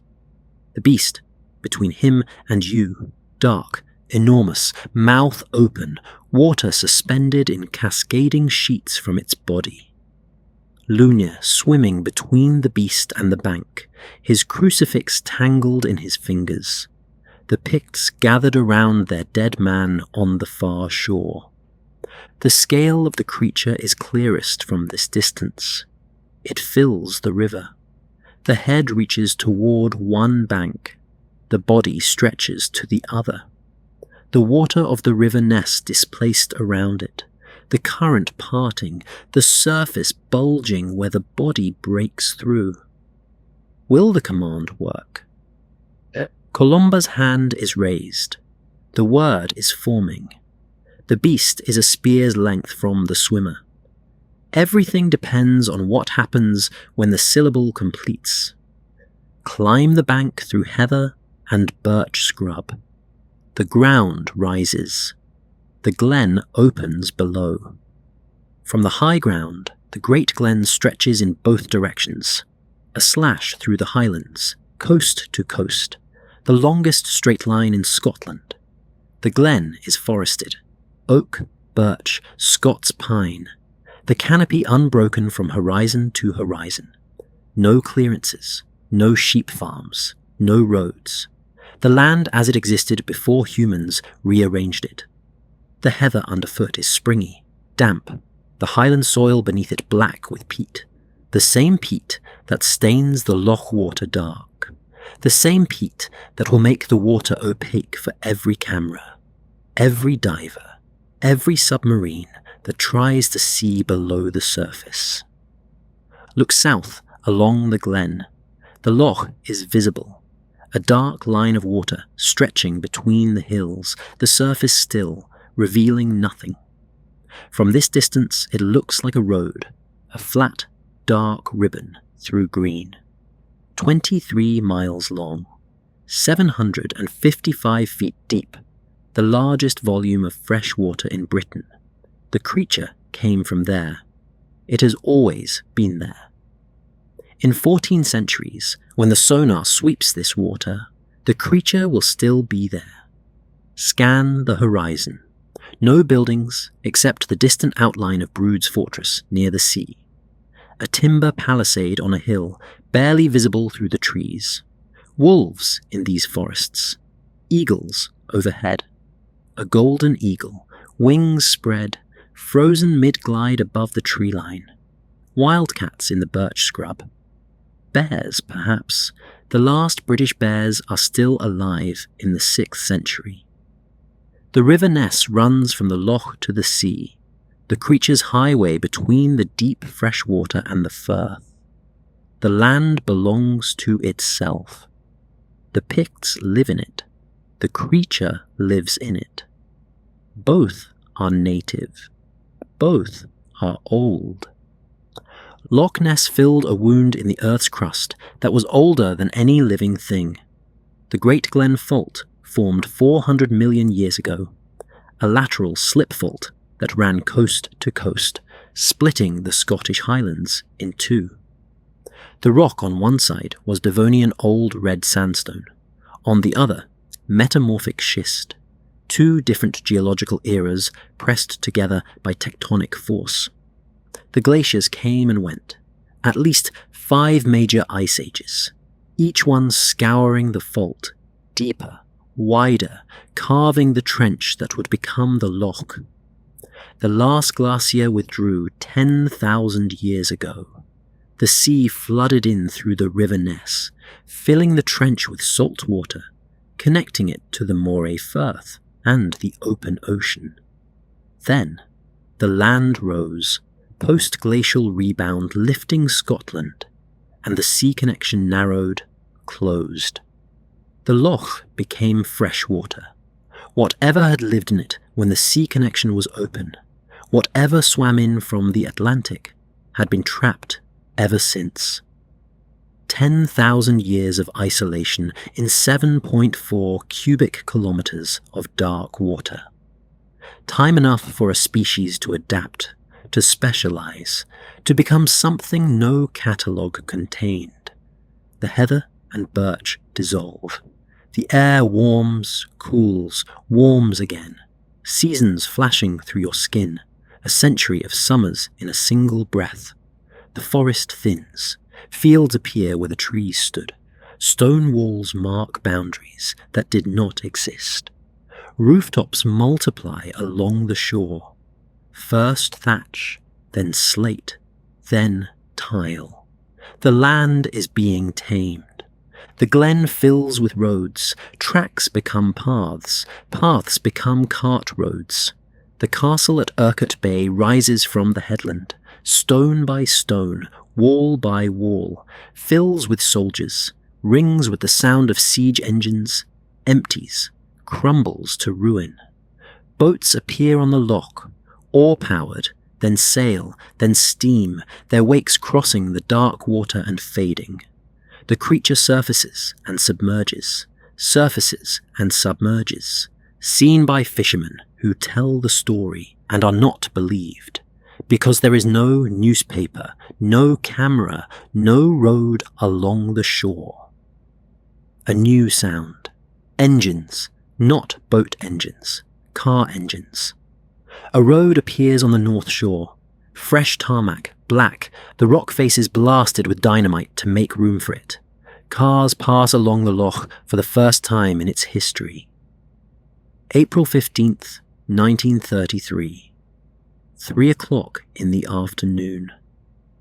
The beast between him and you, dark, enormous, mouth open, water suspended in cascading sheets from its body. Lunya swimming between the beast and the bank, his crucifix tangled in his fingers. The Picts gathered around their dead man on the far shore. The scale of the creature is clearest from this distance. It fills the river. The head reaches toward one bank. The body stretches to the other. The water of the River Ness displaced around it, the current parting, the surface bulging where the body breaks through. Will the command work? Columba's hand is raised. The word is forming. The beast is a spear's length from the swimmer. Everything depends on what happens when the syllable completes. Climb the bank through heather and birch scrub. The ground rises. The glen opens below. From the high ground, the great glen stretches in both directions, a slash through the highlands, coast to coast, the longest straight line in Scotland. The glen is forested, oak, birch, Scots pine, the canopy unbroken from horizon to horizon. No clearances, no sheep farms, no roads. The land as it existed before humans rearranged it. The heather underfoot is springy, damp, the highland soil beneath it black with peat, the same peat that stains the loch water dark, the same peat that will make the water opaque for every camera, every diver, every submarine that tries to see below the surface. Look south along the glen. The loch is visible, a dark line of water stretching between the hills, the surface still, revealing nothing. From this distance it looks like a road, a flat, dark ribbon through green. 23 miles long, 755 feet deep, the largest volume of fresh water in Britain. The creature came from there. It has always been there. In 14 centuries, when the sonar sweeps this water, the creature will still be there. Scan the horizon. No buildings except the distant outline of Brood's fortress near the sea. A timber palisade on a hill, barely visible through the trees. Wolves in these forests. Eagles overhead. A golden eagle, wings spread, frozen mid-glide above the tree line. Wildcats in the birch scrub. Bears, perhaps. The last British bears are still alive in the 6th century. The River Ness runs from the loch to the sea, the creature's highway between the deep fresh water and the firth. The land belongs to itself. The Picts live in it. The creature lives in it. Both are native. Both are old. Loch Ness filled a wound in the Earth's crust that was older than any living thing. The Great Glen Fault formed 400 million years ago, a lateral slip fault that ran coast to coast, splitting the Scottish Highlands in two. The rock on one side was Devonian old red sandstone, on the other, metamorphic schist, two different geological eras pressed together by tectonic force. The glaciers came and went, at least 5 major ice ages, each one scouring the fault, deeper, wider, carving the trench that would become the loch. The last glacier withdrew 10,000 years ago. The sea flooded in through the River Ness, filling the trench with salt water, connecting it to the Moray Firth and the open ocean. Then, the land rose, post-glacial rebound lifting Scotland, and the sea connection narrowed, closed. The loch became fresh water. Whatever had lived in it when the sea connection was open, whatever swam in from the Atlantic, had been trapped ever since. 10,000 years of isolation in 7.4 cubic kilometers of dark water. Time enough for a species to adapt, to specialize, to become something no catalogue contained. The heather and birch dissolve. The air warms, cools, warms again, seasons flashing through your skin, a century of summers in a single breath. The forest thins, fields appear where the trees stood, stone walls mark boundaries that did not exist. Rooftops multiply along the shore, first thatch, then slate, then tile. The land is being tamed. The glen fills with roads, tracks become paths, paths become cart roads. The castle at Urquhart Bay rises from the headland, stone by stone, wall by wall, fills with soldiers, rings with the sound of siege engines, empties, crumbles to ruin. Boats appear on the loch, oar-powered, then sail, then steam, their wakes crossing the dark water and fading. The creature surfaces and submerges, seen by fishermen who tell the story and are not believed, because there is no newspaper, no camera, no road along the shore. A new sound. Engines, not boat engines, car engines. A road appears on the north shore. Fresh tarmac, black, the rock faces blasted with dynamite to make room for it. Cars pass along the loch for the first time in its history. April 15th, 1933. 3 o'clock in the afternoon.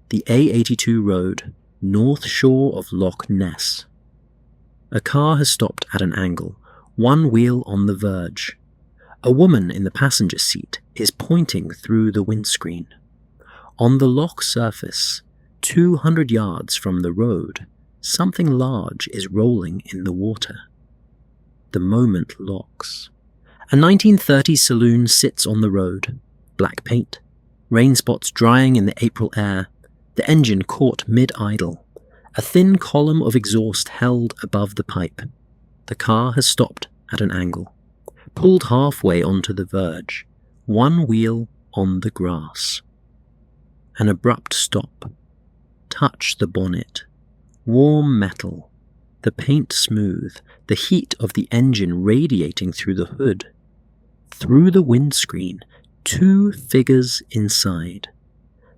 The A82 road, north shore of Loch Ness. A car has stopped at an angle, one wheel on the verge. A woman in the passenger seat is pointing through the windscreen. On the loch surface, 200 yards from the road, something large is rolling in the water. The moment locks. A 1930s saloon sits on the road. Black paint, rain spots drying in the April air, the engine caught mid-idle, a thin column of exhaust held above the pipe. The car has stopped at an angle, pulled halfway onto the verge, one wheel on the grass. An abrupt stop. Touch the bonnet. Warm metal, the paint smooth, the heat of the engine radiating through the hood. Through the windscreen, 2 figures inside.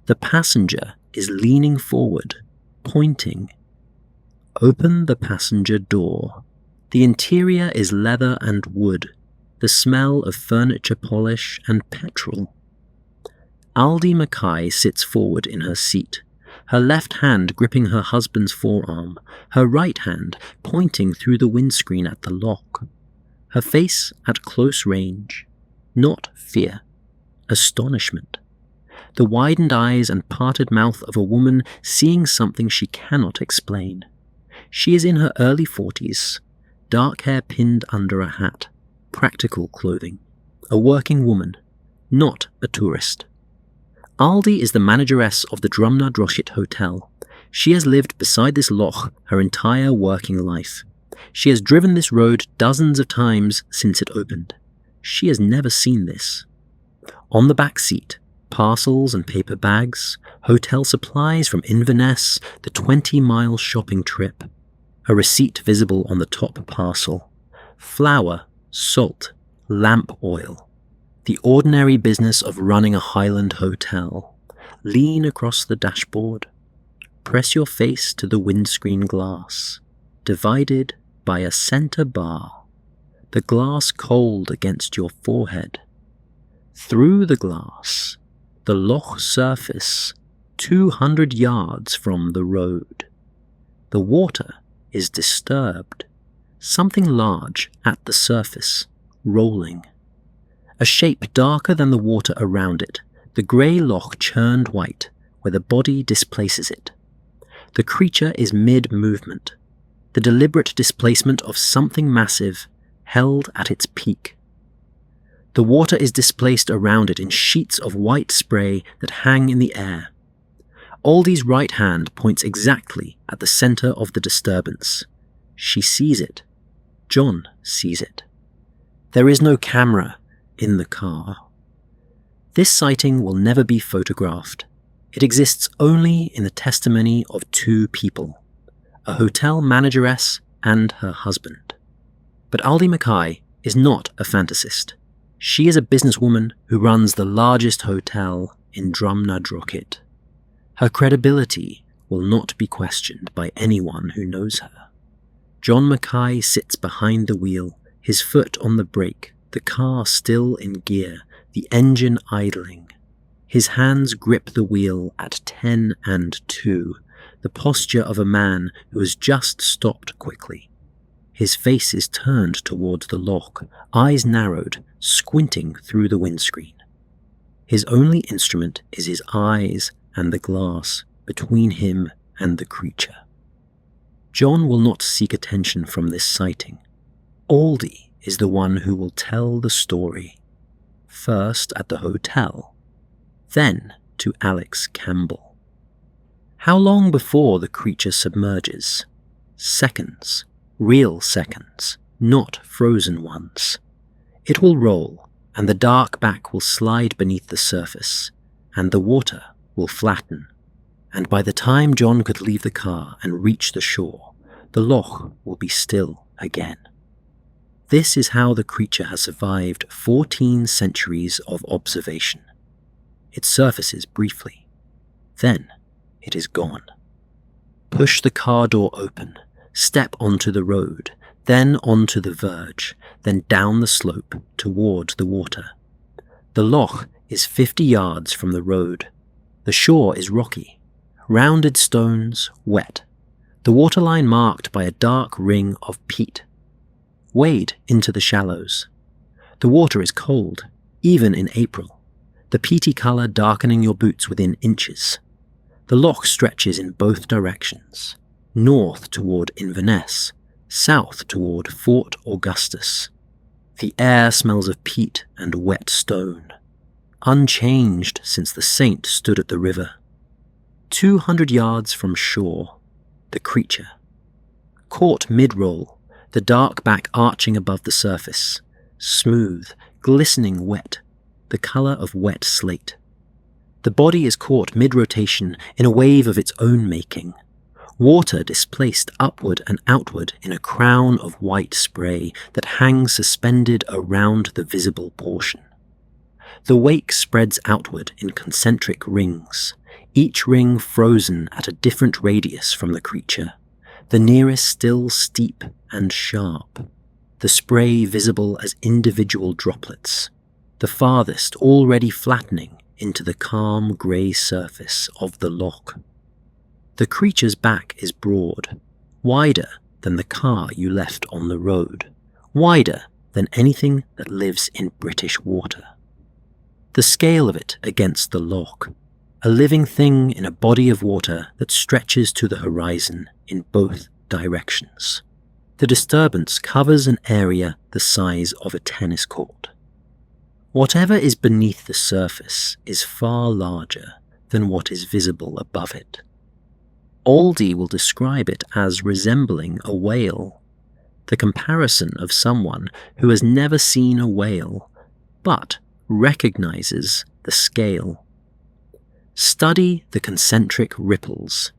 The passenger is leaning forward, pointing. Open the passenger door. The interior is leather and wood, the smell of furniture polish and petrol. Aldi Mackay sits forward in her seat, her left hand gripping her husband's forearm, her right hand pointing through the windscreen at the loch. Her face at close range, not fear, astonishment. The widened eyes and parted mouth of a woman seeing something she cannot explain. She is in her early 40s, dark hair pinned under a hat, practical clothing, a working woman, not a tourist. Aldi is the manageress of the Drumna Droshit Hotel. She has lived beside this loch her entire working life. She has driven this road dozens of times since it opened. She has never seen this. On the back seat, parcels and paper bags, hotel supplies from Inverness, the 20-mile shopping trip. A receipt visible on the top parcel. Flour, salt, lamp oil. The ordinary business of running a Highland hotel. Lean across the dashboard. Press your face to the windscreen glass, divided by a center bar. The glass cold against your forehead. Through the glass, the loch surface 200 yards from the road. The water is disturbed. Something large at the surface, rolling. A shape darker than the water around it, the grey loch churned white, where the body displaces it. The creature is mid-movement, the deliberate displacement of something massive held at its peak. The water is displaced around it in sheets of white spray that hang in the air. Aldi's right hand points exactly at the centre of the disturbance. She sees it. John sees it. There is no camera in the car. This sighting will never be photographed. It exists only in the testimony of two people, a hotel manageress and her husband. But Aldi Mackay is not a fantasist. She is a businesswoman who runs the largest hotel in Drumnadrochit. Her credibility will not be questioned by anyone who knows her. John Mackay sits behind the wheel, his foot on the brake, the car still in gear, the engine idling. His hands grip the wheel at 10 and 2, the posture of a man who has just stopped quickly. His face is turned towards the loch, eyes narrowed, squinting through the windscreen. His only instrument is his eyes and the glass between him and the creature. John will not seek attention from this sighting. Aldi is the one who will tell the story. First at the hotel, then to Alex Campbell. How long before the creature submerges? Seconds, real seconds, not frozen ones. It will roll, and the dark back will slide beneath the surface, and the water will flatten. And by the time John could leave the car and reach the shore, the loch will be still again. This is how the creature has survived 14 centuries of observation. It surfaces briefly. Then it is gone. Push the car door open, step onto the road, then onto the verge, then down the slope toward the water. The loch is 50 yards from the road. The shore is rocky. Rounded stones, wet. The waterline marked by a dark ring of peat. Wade into the shallows. The water is cold, even in April, the peaty colour darkening your boots within inches. The loch stretches in both directions, north toward Inverness, south toward Fort Augustus. The air smells of peat and wet stone, unchanged since the saint stood at the river. 200 yards from shore, the creature. Caught mid-roll, the dark back arching above the surface, smooth, glistening wet, the colour of wet slate. The body is caught mid-rotation in a wave of its own making, water displaced upward and outward in a crown of white spray that hangs suspended around the visible portion. The wake spreads outward in concentric rings, each ring frozen at a different radius from the creature, the nearest still steep and sharp, the spray visible as individual droplets, the farthest already flattening into the calm grey surface of the loch. The creature's back is broad, wider than the car you left on the road, wider than anything that lives in British water. The scale of it against the loch, a living thing in a body of water that stretches to the horizon in both directions. The disturbance covers an area the size of a tennis court. Whatever is beneath the surface is far larger than what is visible above it. Aldi will describe it as resembling a whale, the comparison of someone who has never seen a whale, but recognizes the scale. Study the concentric ripples.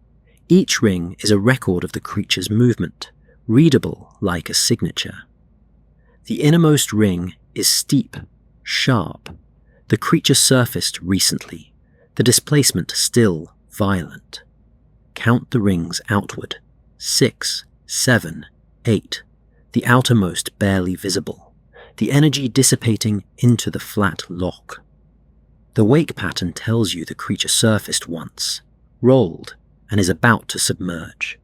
Each ring is a record of the creature's movement, readable like a signature. The innermost ring is steep, sharp. The creature surfaced recently, the displacement still violent. Count the rings outward. 6, 7, 8. The outermost barely visible, the energy dissipating into the flat loch. The wake pattern tells you the creature surfaced once, rolled, and is about to submerge.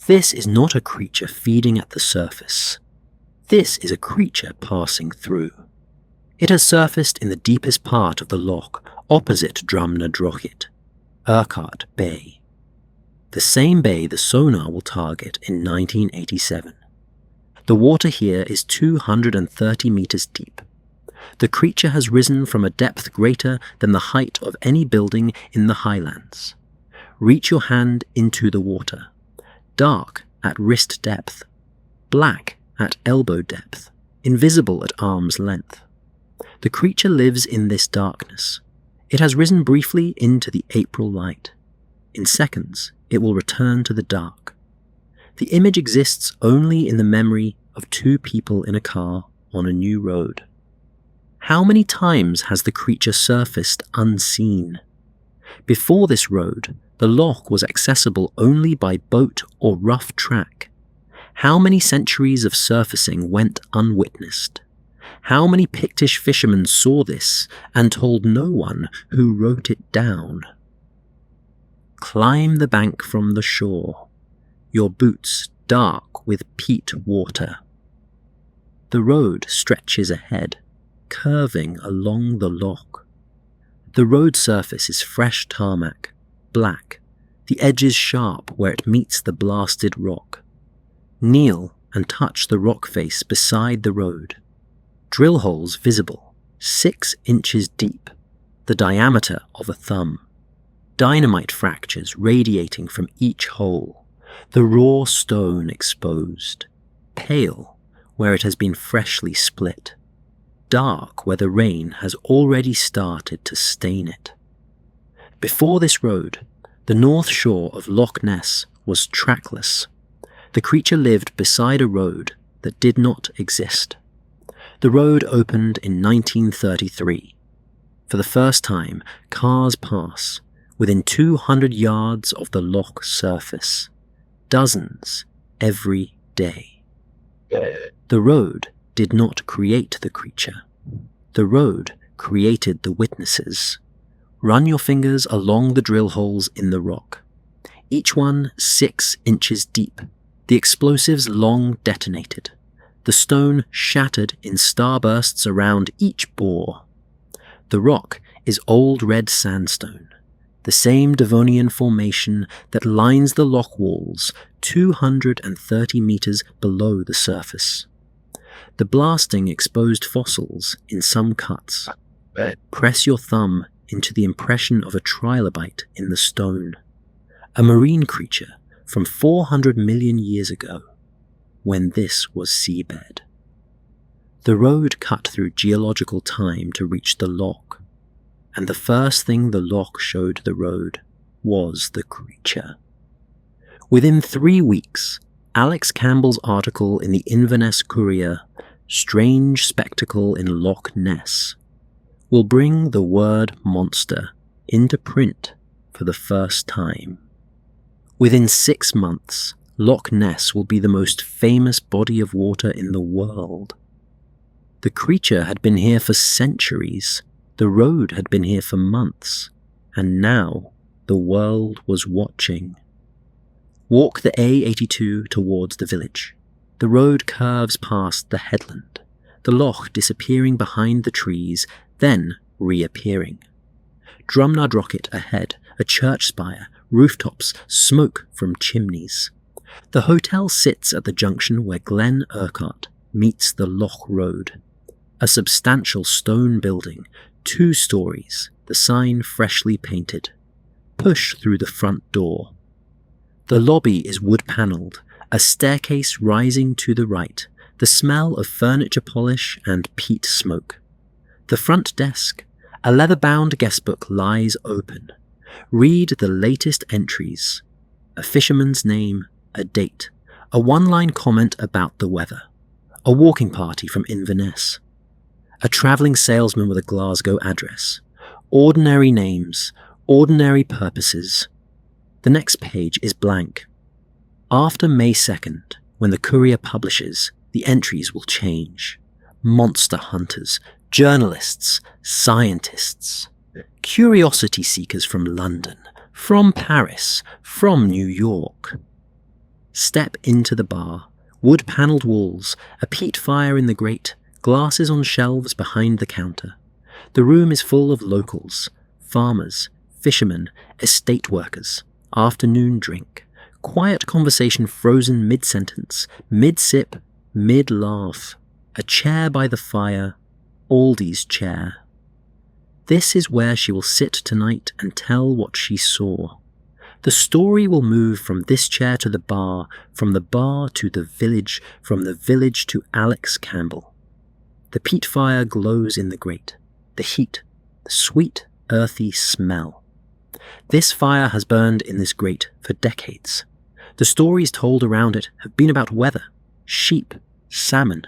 This is not a creature feeding at the surface. This is a creature passing through. It has surfaced in the deepest part of the loch, opposite Drumnadrochit, Urquhart Bay. The same bay the sonar will target in 1987. The water here is 230 meters deep. The creature has risen from a depth greater than the height of any building in the highlands. Reach your hand into the water. Dark at wrist depth. Black at elbow depth. Invisible at arm's length. The creature lives in this darkness. It has risen briefly into the April light. In seconds, it will return to the dark. The image exists only in the memory of two people in a car on a new road. How many times has the creature surfaced unseen? Before this road, the loch was accessible only by boat or rough track. How many centuries of surfacing went unwitnessed? How many Pictish fishermen saw this and told no one who wrote it down? Climb the bank from the shore, your boots dark with peat water. The road stretches ahead, curving along the loch. The road surface is fresh tarmac, black, the edges sharp where it meets the blasted rock. Kneel and touch the rock face beside the road. Drill holes visible, 6 inches deep, the diameter of a thumb. Dynamite fractures radiating from each hole, the raw stone exposed. Pale where it has been freshly split. Dark where the rain has already started to stain it. Before this road, the north shore of Loch Ness was trackless. The creature lived beside a road that did not exist. The road opened in 1933. For the first time, cars pass within 200 yards of the loch surface. Dozens every day. The road did not create the creature. The road created the witnesses. Run your fingers along the drill holes in the rock. Each one 6 inches deep. The explosives long detonated. The stone shattered in starbursts around each bore. The rock is old red sandstone, the same Devonian formation that lines the loch walls 230 meters below the surface. The blasting exposed fossils in some cuts. Press your thumb into the impression of a trilobite in the stone, a marine creature from 400 million years ago, when this was seabed. The road cut through geological time to reach the loch, and the first thing the loch showed the road was the creature. Within 3 weeks, Alex Campbell's article in the Inverness Courier, Strange Spectacle in Loch Ness, will bring the word monster into print for the first time. Within 6 months, Loch Ness will be the most famous body of water in the world. The creature had been here for centuries, the road had been here for months, and now the world was watching. Walk the A82 towards the village. The road curves past the headland, the loch disappearing behind the trees, then reappearing. Drumnadrochit ahead, a church spire, rooftops, smoke from chimneys. The hotel sits at the junction where Glen Urquhart meets the loch road. A substantial stone building, 2 stories, the sign freshly painted. Push through the front door. The lobby is wood-panelled, a staircase rising to the right, the smell of furniture polish and peat smoke. The front desk, a leather-bound guestbook lies open. Read the latest entries. A fisherman's name, a date, a one-line comment about the weather. A walking party from Inverness. A travelling salesman with a Glasgow address. Ordinary names, ordinary purposes. The next page is blank. After May 2nd, when the Courier publishes, the entries will change. Monster hunters, journalists, scientists, curiosity seekers from London, from Paris, from New York. Step into the bar. Wood-panelled walls, a peat fire in the grate, glasses on shelves behind the counter. The room is full of locals, farmers, fishermen, estate workers. Afternoon drink. Quiet conversation frozen mid-sentence, mid-sip, mid-laugh. A chair by the fire, Aldi's chair. This is where she will sit tonight and tell what she saw. The story will move from this chair to the bar, from the bar to the village, from the village to Alex Campbell. The peat fire glows in the grate. The heat, the sweet, earthy smell. This fire has burned in this grate for decades. The stories told around it have been about weather, sheep, salmon.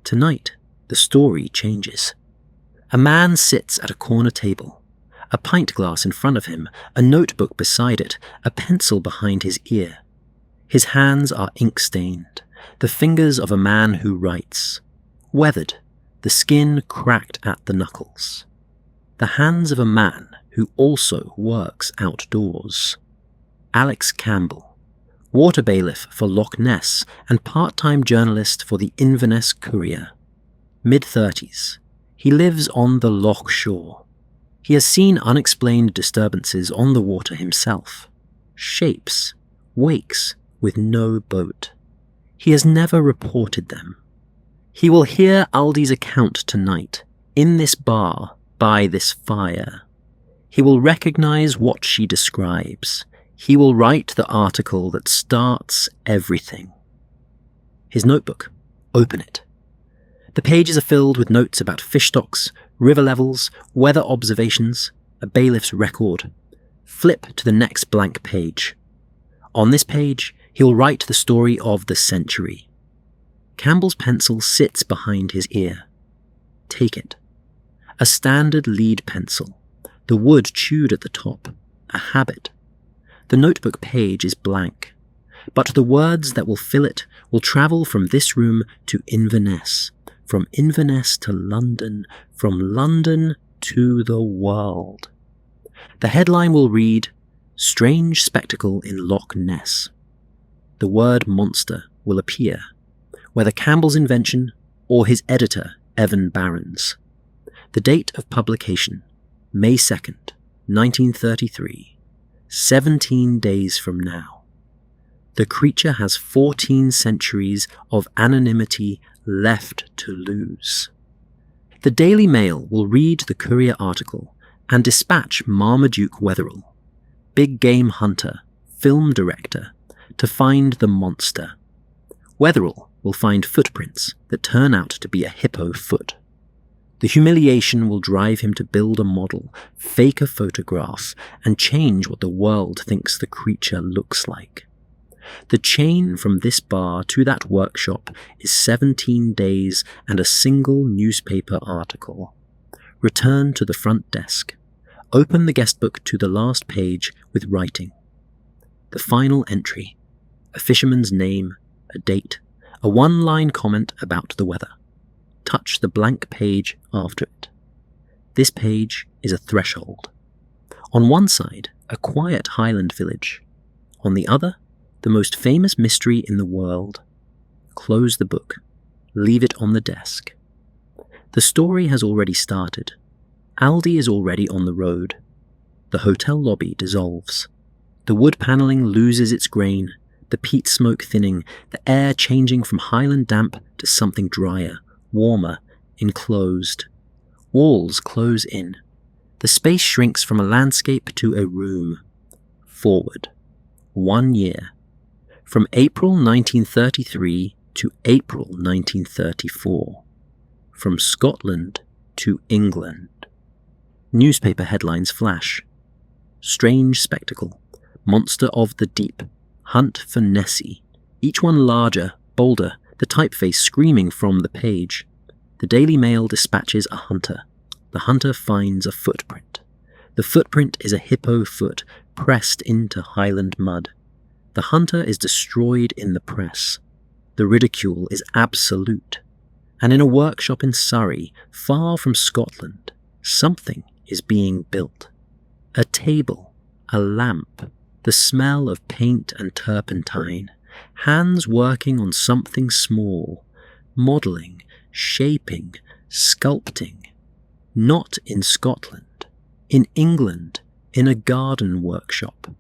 Tonight, the story changes. A man sits at a corner table. A pint glass in front of him, a notebook beside it, a pencil behind his ear. His hands are ink-stained, the fingers of a man who writes. Weathered, the skin cracked at the knuckles. The hands of a man who also works outdoors. Alex Campbell, water bailiff for Loch Ness and part-time journalist for the Inverness Courier. Mid-30s. He lives on the Loch shore. He has seen unexplained disturbances on the water himself. Shapes, wakes with no boat. He has never reported them. He will hear Aldi's account tonight, in this bar, by this fire. He will recognize what she describes. He will write the article that starts everything. His notebook. Open it. The pages are filled with notes about fish stocks, river levels, weather observations, a bailiff's record. Flip to the next blank page. On this page, he'll write the story of the century. Campbell's pencil sits behind his ear. Take it. A standard lead pencil. The wood chewed at the top. A habit. The notebook page is blank. But the words that will fill it will travel from this room to Inverness, from Inverness to London, from London to the world. The headline will read, Strange Spectacle in Loch Ness. The word monster will appear, whether Campbell's invention or his editor, Evan Barron's. The date of publication, May 2nd, 1933, 17 days from now. The creature has 14 centuries of anonymity left to lose. The Daily Mail will read the Courier article and dispatch Marmaduke Wetherell, big game hunter, film director, to find the monster. Wetherell will find footprints that turn out to be a hippo foot. The humiliation will drive him to build a model, fake a photograph, and change what the world thinks the creature looks like. The chain from this bar to that workshop is 17 days and a single newspaper article. Return to the front desk. Open the guestbook to the last page with writing. The final entry. A fisherman's name, a date, a one-line comment about the weather. Touch the blank page after it. This page is a threshold. On one side, a quiet highland village. On the other, the most famous mystery in the world. Close the book. Leave it on the desk. The story has already started. Aldi is already on the road. The hotel lobby dissolves. The wood panelling loses its grain, the peat smoke thinning, the air changing from highland damp to something drier, warmer, enclosed. Walls close in. The space shrinks from a landscape to a room. Forward. 1 year. From April 1933 to April 1934. From Scotland to England. Newspaper headlines flash. Strange spectacle. Monster of the deep. Hunt for Nessie. Each one larger, bolder, the typeface screaming from the page. The Daily Mail dispatches a hunter. The hunter finds a footprint. The footprint is a hippo foot pressed into Highland mud. The hunter is destroyed in the press. The ridicule is absolute. And in a workshop in Surrey, far from Scotland, something is being built. A table, a lamp, the smell of paint and turpentine, hands working on something small, modelling, shaping, sculpting. Not in Scotland, in England, in a garden workshop.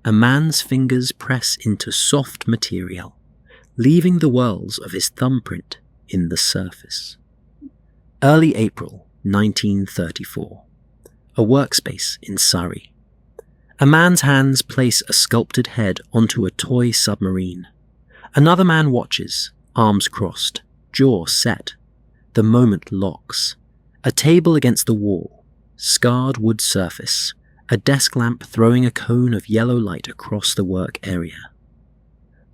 A man's fingers press into soft material, leaving the whorls of his thumbprint in the surface. Early April 1934. A workspace in Surrey. A man's hands place a sculpted head onto a toy submarine. Another man watches, arms crossed, jaw set. The moment locks. A table against the wall, scarred wood surface, a desk lamp throwing a cone of yellow light across the work area.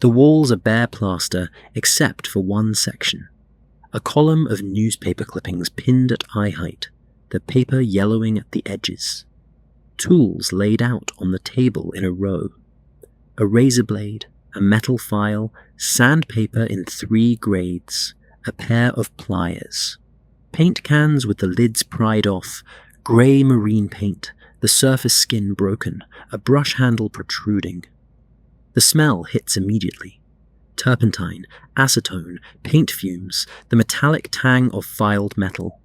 The walls are bare plaster except for one section. A column of newspaper clippings pinned at eye height, the paper yellowing at the edges. Tools laid out on the table in a row. A razor blade, a metal file, sandpaper in 3 grades, a pair of pliers. Paint cans with the lids pried off, grey marine paint, the surface skin broken, a brush handle protruding. The smell hits immediately. Turpentine, acetone, paint fumes, the metallic tang of filed metal.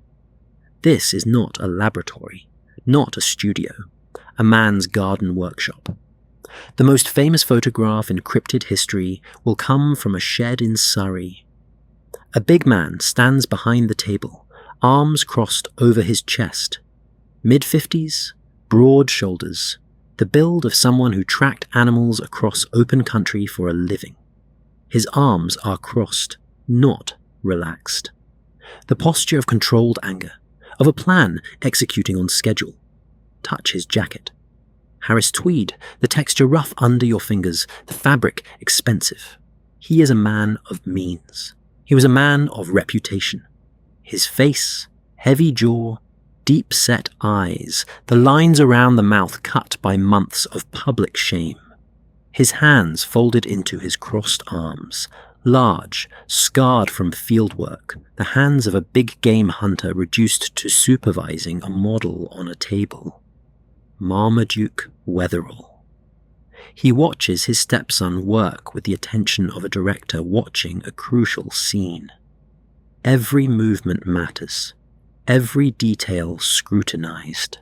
This is not a laboratory, not a studio, a man's garden workshop. The most famous photograph in cryptid history will come from a shed in Surrey. A big man stands behind the table, arms crossed over his chest. Mid-50s, broad shoulders, the build of someone who tracked animals across open country for a living. His arms are crossed, not relaxed. The posture of controlled anger, of a plan executing on schedule. Touch his jacket. Harris tweed, the texture rough under your fingers, the fabric expensive. He is a man of means. He was a man of reputation. His face, heavy jaw, deep-set eyes, the lines around the mouth cut by months of public shame. His hands folded into his crossed arms, large, scarred from fieldwork, the hands of a big game hunter reduced to supervising a model on a table. Marmaduke Wetherell. He watches his stepson work with the attention of a director watching a crucial scene. Every movement matters, every detail scrutinized.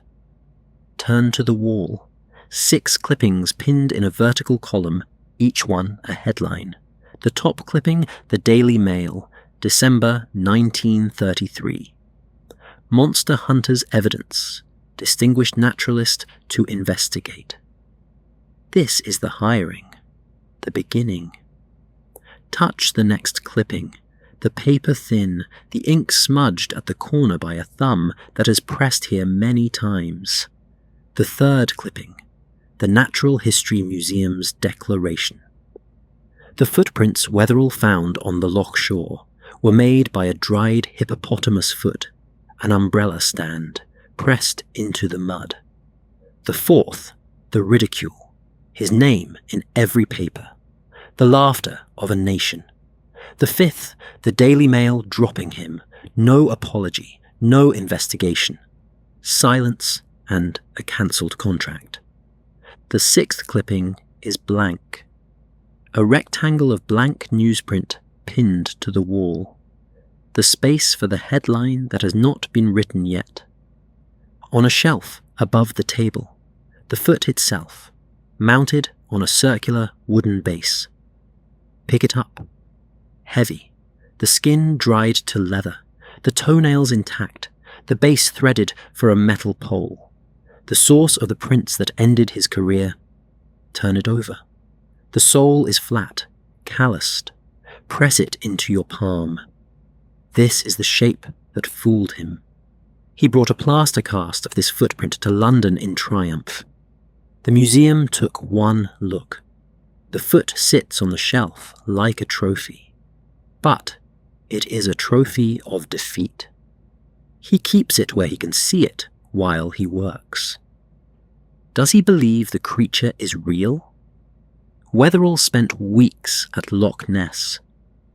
Turn to the wall. 6 clippings pinned in a vertical column, each one a headline. The top clipping, the Daily Mail, December 1933. Monster Hunter's Evidence, Distinguished Naturalist to Investigate. This is the hiring, the beginning. Touch the next clipping, the paper thin, the ink smudged at the corner by a thumb that has pressed here many times. The third clipping, the Natural History Museum's declaration. The footprints Wetherell found on the loch shore were made by a dried hippopotamus foot, an umbrella stand, pressed into the mud. The fourth, the ridicule, his name in every paper, the laughter of a nation. The fifth, the Daily Mail dropping him, no apology, no investigation, silence and a cancelled contract. The sixth clipping is blank. A rectangle of blank newsprint pinned to the wall. The space for the headline that has not been written yet. On a shelf above the table, the foot itself, mounted on a circular wooden base. Pick it up. Heavy, the skin dried to leather, the toenails intact, the base threaded for a metal pole. The source of the prints that ended his career. Turn it over. The sole is flat, calloused. Press it into your palm. This is the shape that fooled him. He brought a plaster cast of this footprint to London in triumph. The museum took one look. The foot sits on the shelf like a trophy. But It is a trophy of defeat. He keeps it where he can see it while he works. Does he believe the creature is real? Wetherell spent weeks at Loch Ness.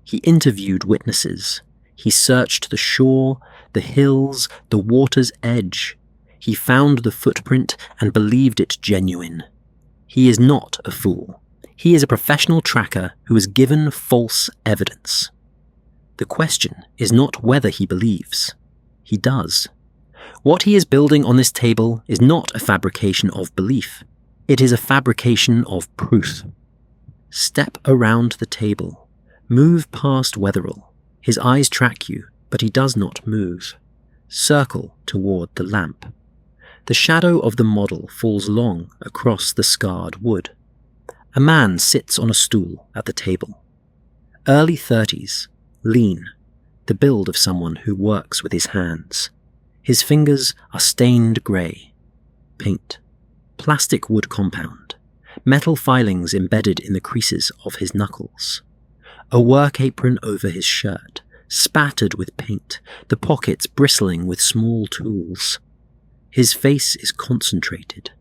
He interviewed witnesses. He searched the shore, the hills, the water's edge. He found the footprint and believed it genuine. He is not a fool. He is a professional tracker who is given false evidence. The question is not whether he believes. He does. What he is building on this table is not a fabrication of belief. It is a fabrication of proof. Step around the table. Move past Wetherell. His eyes track you, but he does not move. Circle toward the lamp. The shadow of the model falls long across the scarred wood. A man sits on a stool at the table. Early 30s, lean, the build of someone who works with his hands. His fingers are stained grey. Paint. Plastic wood compound. Metal filings embedded in the creases of his knuckles. A work apron over his shirt, spattered with paint, the pockets bristling with small tools. His face is concentrated,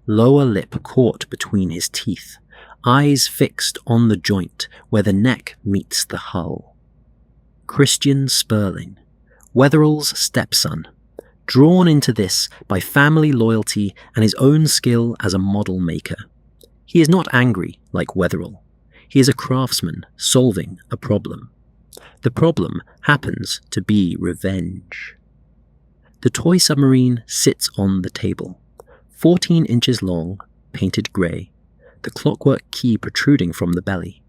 lower lip caught between his teeth, eyes fixed on the joint where the neck meets the hull. Christian Sperling, Wetherell's stepson, drawn into this by family loyalty and his own skill as a model maker. He is not angry like Wetherell. He is a craftsman solving a problem. The problem happens to be revenge. The toy submarine sits on the table, 14 inches long, painted grey, the clockwork key protruding from the belly.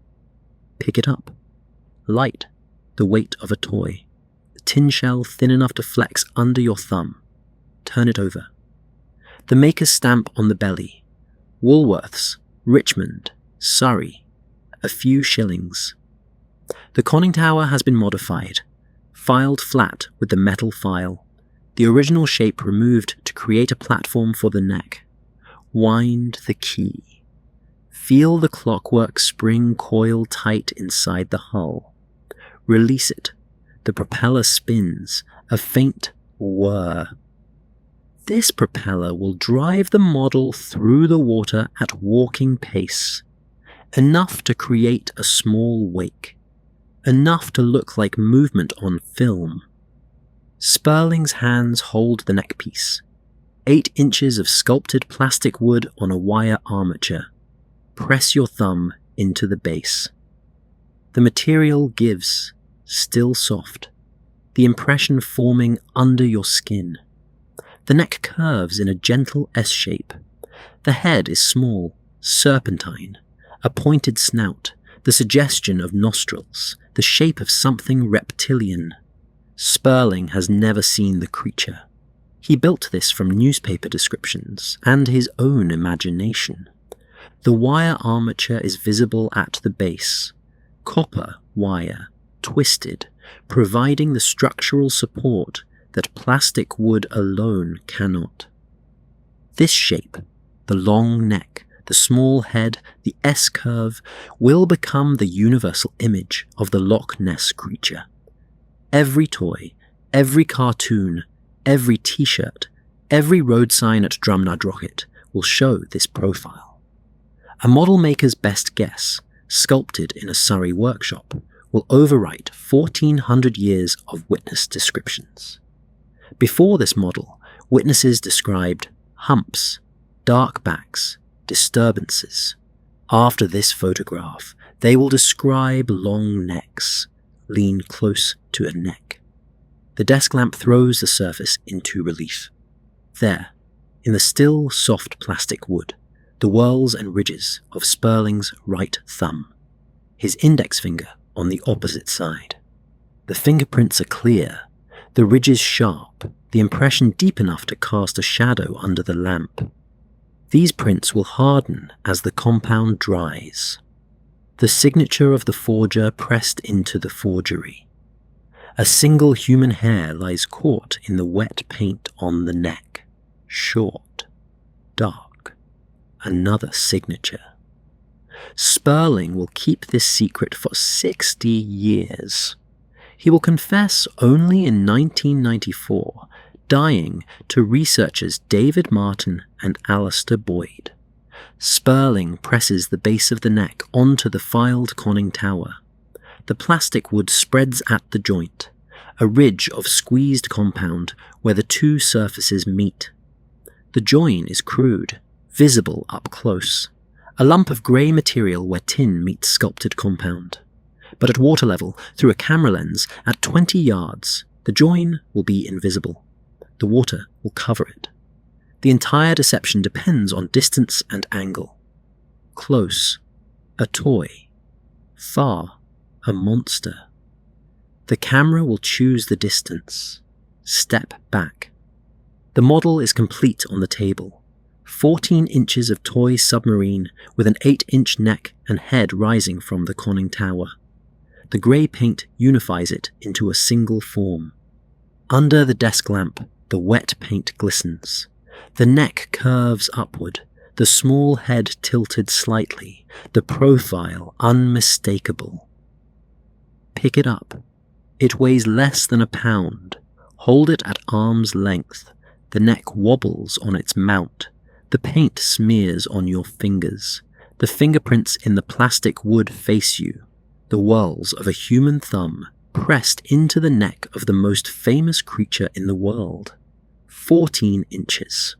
Pick it up. Light, the weight of a toy. The tin shell thin enough to flex under your thumb. Turn it over. The maker's stamp on the belly. Woolworths, Richmond, Surrey. A few shillings. The conning tower has been modified, filed flat with the metal file, the original shape removed to create a platform for the neck. Wind the key. Feel the clockwork spring coil tight inside the hull. Release it. The propeller spins, a faint whir. This propeller will drive the model through the water at walking pace. Enough to create a small wake. Enough to look like movement on film. Sperling's hands hold the neckpiece. 8 inches of sculpted plastic wood on a wire armature. Press your thumb into the base. The material gives, still soft, the impression forming under your skin. The neck curves in a gentle S shape. The head is small, serpentine, a pointed snout, the suggestion of nostrils, the shape of something reptilian. Sperling has never seen the creature. He built this from newspaper descriptions and his own imagination. The wire armature is visible at the base. Copper wire, twisted, providing the structural support that plastic wood alone cannot. This shape, the long neck, the small head, the S-curve, will become the universal image of the Loch Ness creature. Every toy, every cartoon, every t-shirt, every road sign at Drumnadrochit will show this profile. A model maker's best guess, sculpted in a Surrey workshop, will overwrite 1400 years of witness descriptions. Before this model, witnesses described humps, dark backs, disturbances. After this photograph, they will describe long necks, lean close to a neck. The desk lamp throws the surface into relief. There, in the still soft plastic wood, the whorls and ridges of Sperling's right thumb. His index finger on the opposite side. The fingerprints are clear, the ridges sharp, the impression deep enough to cast a shadow under the lamp. These prints will harden as the compound dries. The signature of the forger pressed into the forgery. A single human hair lies caught in the wet paint on the neck. Short, dark. Another signature. Sperling will keep this secret for 60 years. He will confess only in 1994, dying to researchers David Martin and Alistair Boyd. Sperling presses the base of the neck onto the filed conning tower. The plastic wood spreads at the joint, a ridge of squeezed compound where the two surfaces meet. The join is crude, visible up close, a lump of grey material where tin meets sculpted compound. But at water level, through a camera lens, at 20 yards, the join will be invisible. The water will cover it. The entire deception depends on distance and angle. Close, a toy. Far, a monster. The camera will choose the distance. Step back. The model is complete on the table. 14 inches of toy submarine with an 8-inch neck and head rising from the conning tower. The grey paint unifies it into a single form. Under the desk lamp, the wet paint glistens. The neck curves upward, the small head tilted slightly, the profile unmistakable. Pick it up. It weighs less than a pound. Hold it at arm's length. The neck wobbles on its mount. The paint smears on your fingers. The fingerprints in the plastic wood face you. The whorls of a human thumb pressed into the neck of the most famous creature in the world. 14 inches.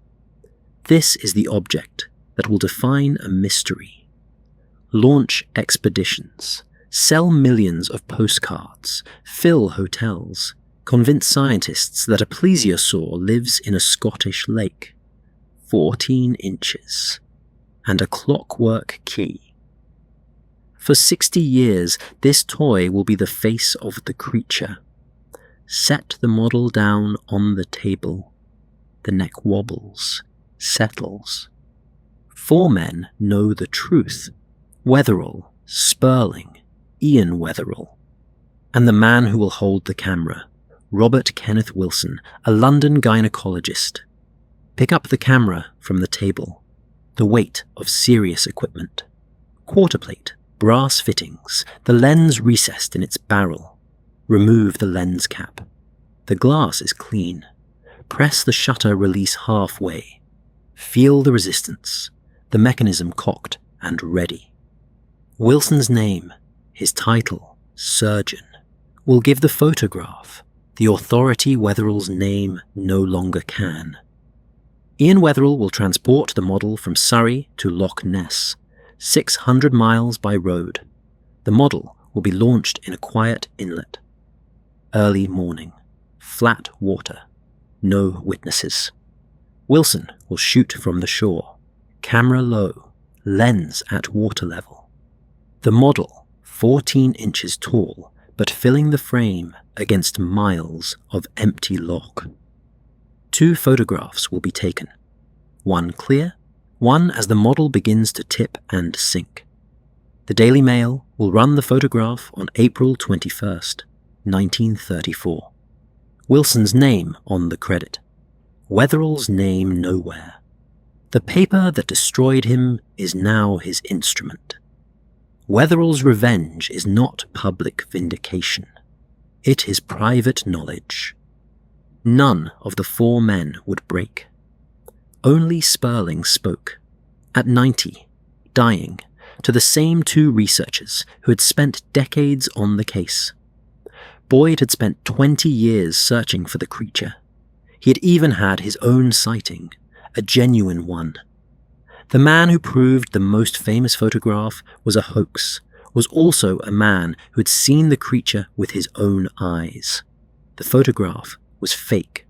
This is the object that will define a mystery. Launch expeditions. Sell millions of postcards. Fill hotels. Convince scientists that a plesiosaur lives in a Scottish lake. 14 inches. And a clockwork key. For 60 years, this toy will be the face of the creature. Set the model down on the table. The neck wobbles, settles. 4 men know the truth. Wetherell, Sperling, Ian Wetherell. And the man who will hold the camera, Robert Kenneth Wilson, a London gynecologist. Pick up the camera from the table. The weight of serious equipment. Quarterplate. Brass fittings, the lens recessed in its barrel. Remove the lens cap. The glass is clean. Press the shutter release halfway. Feel the resistance, the mechanism cocked and ready. Wilson's name, his title, surgeon, will give the photograph the authority Wetherell's name no longer can. Ian Wetherell will transport the model from Surrey to Loch Ness, 600 miles by road. The model will be launched in a quiet inlet. Early morning. Flat water. No witnesses. Wilson will shoot from the shore. Camera low. Lens at water level. The model, 14 inches tall, but filling the frame against miles of empty loch. 2 photographs will be taken. One clear, one as the model begins to tip and sink. The Daily Mail will run the photograph on April 21st, 1934. Wilson's name on the credit. Wetherell's name nowhere. The paper that destroyed him is now his instrument. Wetherell's revenge is not public vindication. It is private knowledge. None of the 4 men would break. Only Sperling spoke, at 90, dying, to the same 2 researchers who had spent decades on the case. Boyd had spent 20 years searching for the creature. He had even had his own sighting, a genuine one. The man who proved the most famous photograph was a hoax, was also a man who had seen the creature with his own eyes. The photograph was fake.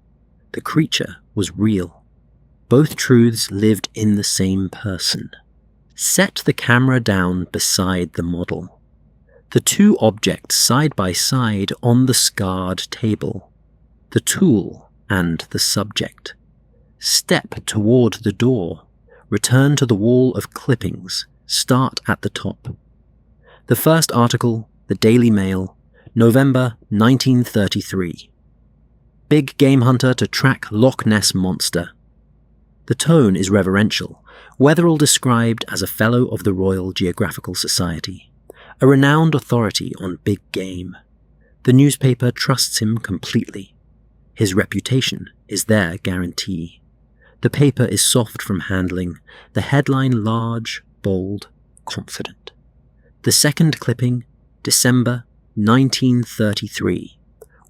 The creature was real. Both truths lived in the same person. Set the camera down beside the model. The 2 objects side by side on the scarred table. The tool and the subject. Step toward the door. Return to the wall of clippings. Start at the top. The first article, the Daily Mail, November 1933. Big game hunter to track Loch Ness monster. The tone is reverential, Wetherell described as a Fellow of the Royal Geographical Society, a renowned authority on big game. The newspaper trusts him completely. His reputation is their guarantee. The paper is soft from handling, the headline large, bold, confident. The second clipping, December 1933.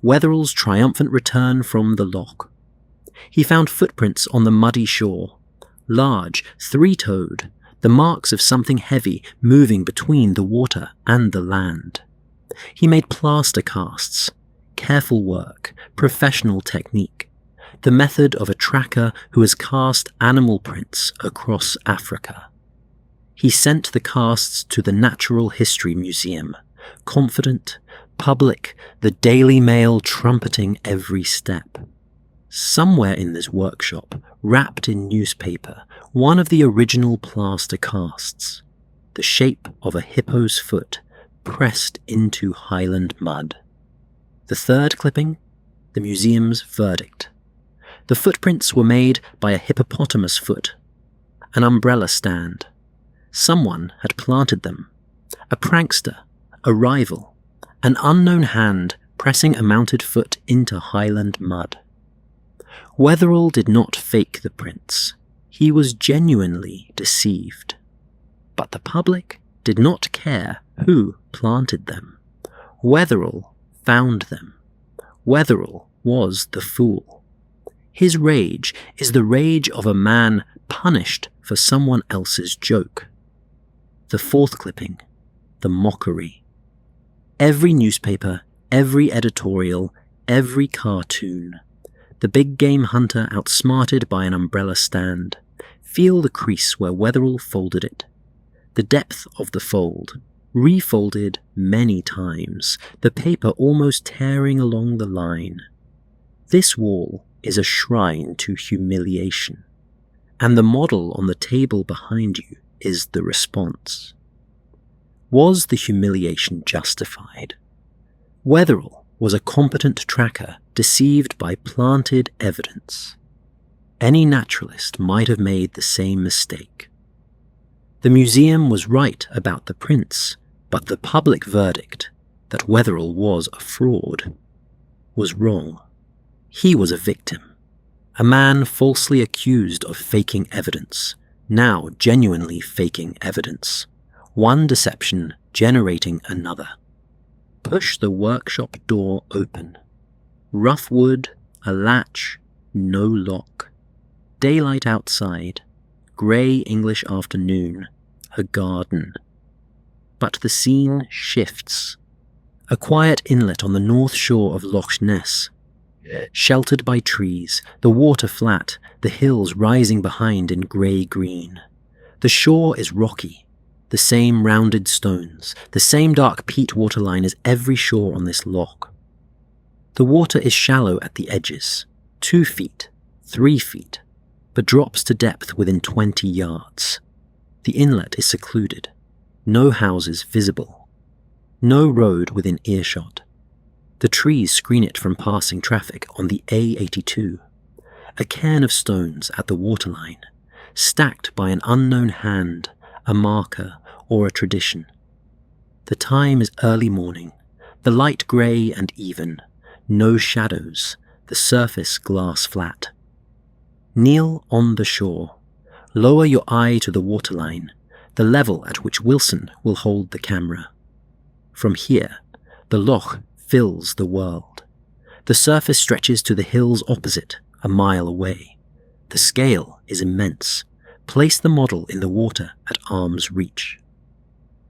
Wetherell's triumphant return from the loch. He found footprints on the muddy shore, large, three-toed, the marks of something heavy moving between the water and the land. He made plaster casts, careful work, professional technique, the method of a tracker who has cast animal prints across Africa. He sent the casts to the Natural History Museum, confident, public, the Daily Mail trumpeting every step. Somewhere in this workshop, wrapped in newspaper, one of the original plaster casts, the shape of a hippo's foot pressed into Highland mud. The third clipping, the museum's verdict. The footprints were made by a hippopotamus foot, an umbrella stand. Someone had planted them, a prankster, a rival, an unknown hand pressing a mounted foot into Highland mud. Wetherell did not fake the prints. He was genuinely deceived. But the public did not care who planted them. Wetherell found them. Wetherell was the fool. His rage is the rage of a man punished for someone else's joke. The fourth clipping, the mockery. Every newspaper, every editorial, every cartoon. The big game hunter outsmarted by an umbrella stand. Feel the crease where Wetherell folded it. The depth of the fold, refolded many times, the paper almost tearing along the line. This wall is a shrine to humiliation, and the model on the table behind you is the response. Was the humiliation justified? Wetherell was a competent tracker deceived by planted evidence. Any naturalist might have made the same mistake. The museum was right about the prints, but the public verdict that Wetherell was a fraud was wrong. He was a victim, a man falsely accused of faking evidence, now genuinely faking evidence, one deception generating another. Push the workshop door open. Rough wood, a latch, no lock. Daylight outside, grey English afternoon, a garden. But the scene shifts. A quiet inlet on the north shore of Loch Ness. Sheltered by trees, the water flat, the hills rising behind in grey-green. The shore is rocky, the same rounded stones, the same dark peat waterline as every shore on this loch. The water is shallow at the edges, 2 feet, 3 feet, but drops to depth within 20 yards. The inlet is secluded, no houses visible, no road within earshot. The trees screen it from passing traffic on the A82, a cairn of stones at the waterline, stacked by an unknown hand, a marker, or a tradition. The time is early morning, the light grey and even, no shadows, the surface glass flat. Kneel on the shore, lower your eye to the waterline, the level at which Wilson will hold the camera. From here, the loch fills the world. The surface stretches to the hills opposite, a mile away. The scale is immense. Place the model in the water at arm's reach.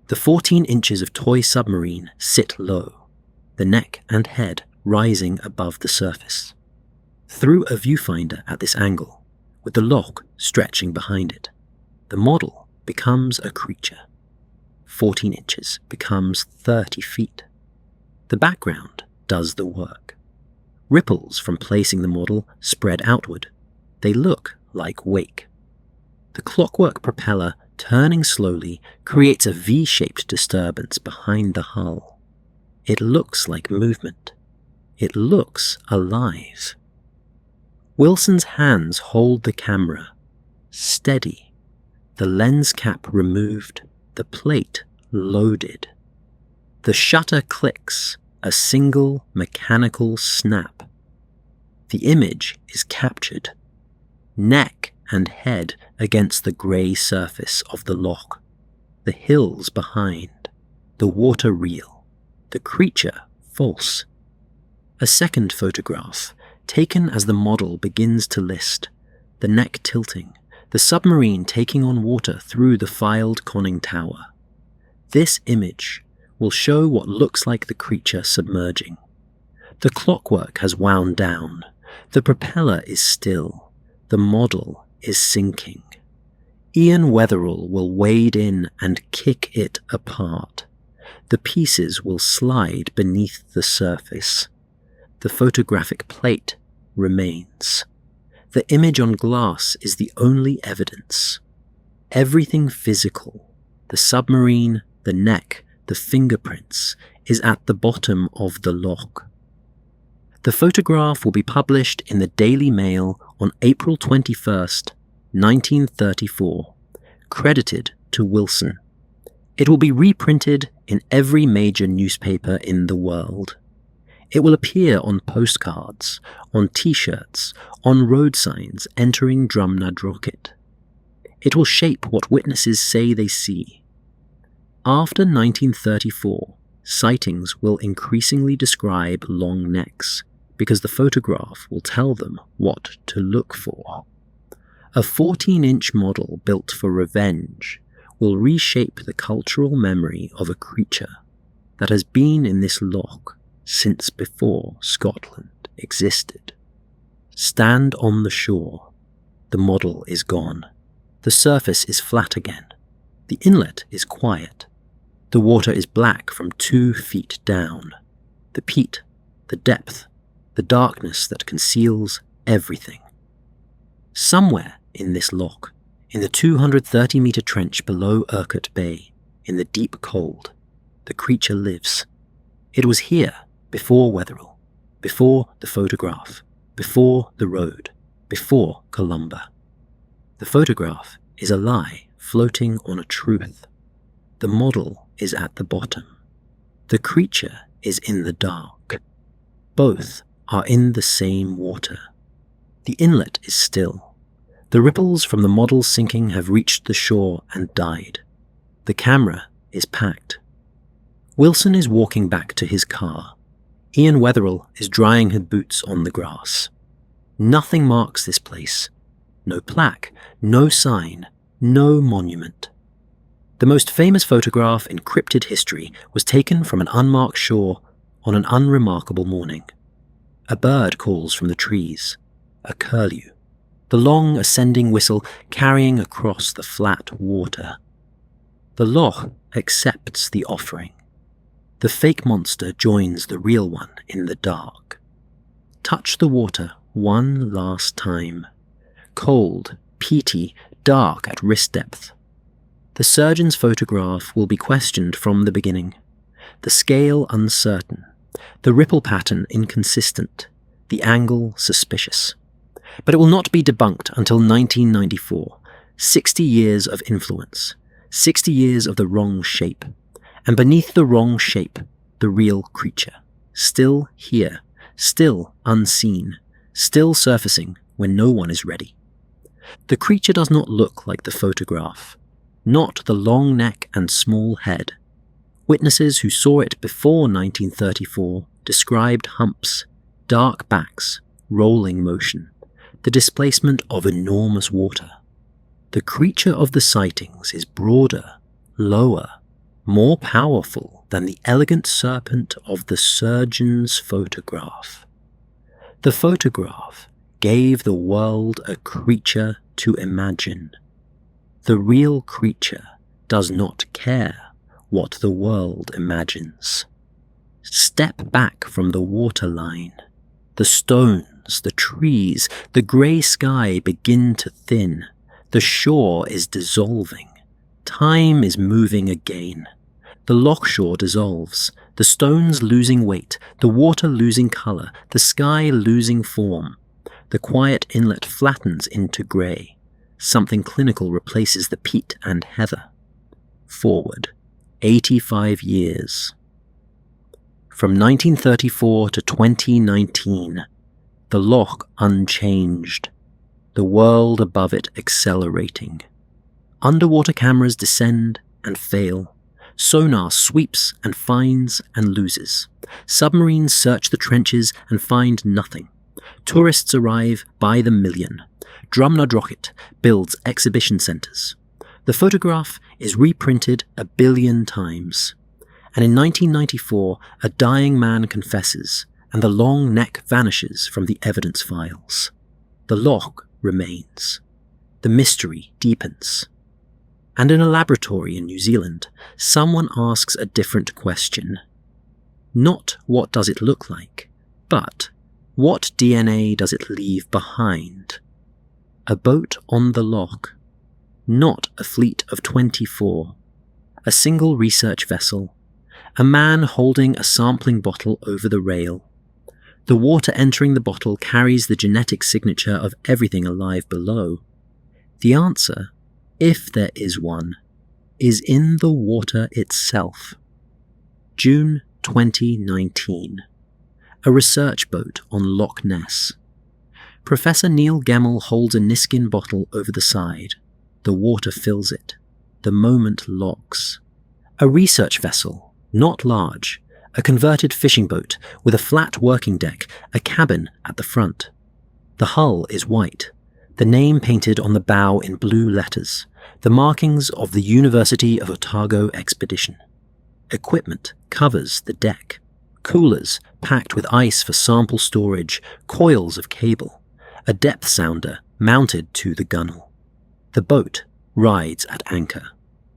The 14 inches of toy submarine sit low, the neck and head rising above the surface. Through a viewfinder at this angle, with the loch stretching behind it, the model becomes a creature. 14 inches becomes 30 feet. The background does the work. Ripples from placing the model spread outward. They look like wake. The clockwork propeller, turning slowly, creates a V-shaped disturbance behind the hull. It looks like movement. It looks alive. Wilson's hands hold the camera, steady, the lens cap removed, the plate loaded. The shutter clicks, a single mechanical snap. The image is captured, neck and head against the grey surface of the loch, the hills behind, the water real, the creature false. A second photograph, taken as the model begins to list, the neck tilting, the submarine taking on water through the filed conning tower. This image will show what looks like the creature submerging. The clockwork has wound down, the propeller is still, the model is sinking. Ian Weatherall will wade in and kick it apart. The pieces will slide beneath the surface. The photographic plate remains. The image on glass is the only evidence. Everything physical, the submarine, the neck, the fingerprints, is at the bottom of the loch. The photograph will be published in the Daily Mail on April 21st, 1934, credited to Wilson. It will be reprinted in every major newspaper in the world. It will appear on postcards, on t-shirts, on road signs entering Drumnadrochit. It will shape what witnesses say they see. After 1934, sightings will increasingly describe long necks, because the photograph will tell them what to look for. A 14-inch model built for revenge will reshape the cultural memory of a creature that has been in this loch since before Scotland existed. Stand on the shore. The model is gone. The surface is flat again. The inlet is quiet. The water is black from 2 feet down. The peat, the depth, the darkness that conceals everything. Somewhere in this loch, in the 230-metre trench below Urquhart Bay, in the deep cold, the creature lives. It was here before Weatherall, before the photograph, before the road, before Columba. The photograph is a lie floating on a truth. The model is at the bottom. The creature is in the dark. Both are in the same water. The inlet is still. The ripples from the model sinking have reached the shore and died. The camera is packed. Wilson is walking back to his car. Ian Weatherall is drying her boots on the grass. Nothing marks this place. No plaque, no sign, no monument. The most famous photograph in cryptid history was taken from an unmarked shore on an unremarkable morning. A bird calls from the trees, a curlew, the long ascending whistle carrying across the flat water. The loch accepts the offering. The fake monster joins the real one in the dark. Touch the water one last time. Cold, peaty, dark at wrist depth. The surgeon's photograph will be questioned from the beginning. The scale uncertain. The ripple pattern inconsistent. The angle suspicious. But it will not be debunked until 1994. 60 years of influence. 60 years of the wrong shape. And beneath the wrong shape, the real creature. Still here. Still unseen. Still surfacing when no one is ready. The creature does not look like the photograph. Not the long neck and small head. Witnesses who saw it before 1934 described humps, dark backs, rolling motion, the displacement of enormous water. The creature of the sightings is broader, lower, more powerful than the elegant serpent of the surgeon's photograph. The photograph gave the world a creature to imagine. The real creature does not care what the world imagines. Step back from the waterline. The stones, the trees, the grey sky begin to thin. The shore is dissolving. Time is moving again. The loch shore dissolves, the stones losing weight, the water losing colour, the sky losing form. The quiet inlet flattens into grey. Something clinical replaces the peat and heather. Forward, 85 years. From 1934 to 2019, the loch unchanged, the world above it accelerating. Underwater cameras descend and fail. Sonar sweeps and finds and loses. Submarines search the trenches and find nothing. Tourists arrive by the million. Drumnod rocket builds exhibition centres. The photograph is reprinted 1 billion times. And in 1994, a dying man confesses, and the long neck vanishes from the evidence files. The loch remains. The mystery deepens. And in a laboratory in New Zealand, someone asks a different question. Not what does it look like, but what DNA does it leave behind? A boat on the loch, not a fleet of 24, a single research vessel, a man holding a sampling bottle over the rail. The water entering the bottle carries the genetic signature of everything alive below. The answer, if there is one, is in the water itself. June 2019. A research boat on Loch Ness. Professor Neil Gemmell holds a Niskin bottle over the side. The water fills it. The moment locks. A research vessel, not large, a converted fishing boat with a flat working deck, a cabin at the front. The hull is white, the name painted on the bow in blue letters, the markings of the University of Otago expedition. Equipment covers the deck. Coolers packed with ice for sample storage, coils of cable, a depth sounder mounted to the gunwale. The boat rides at anchor,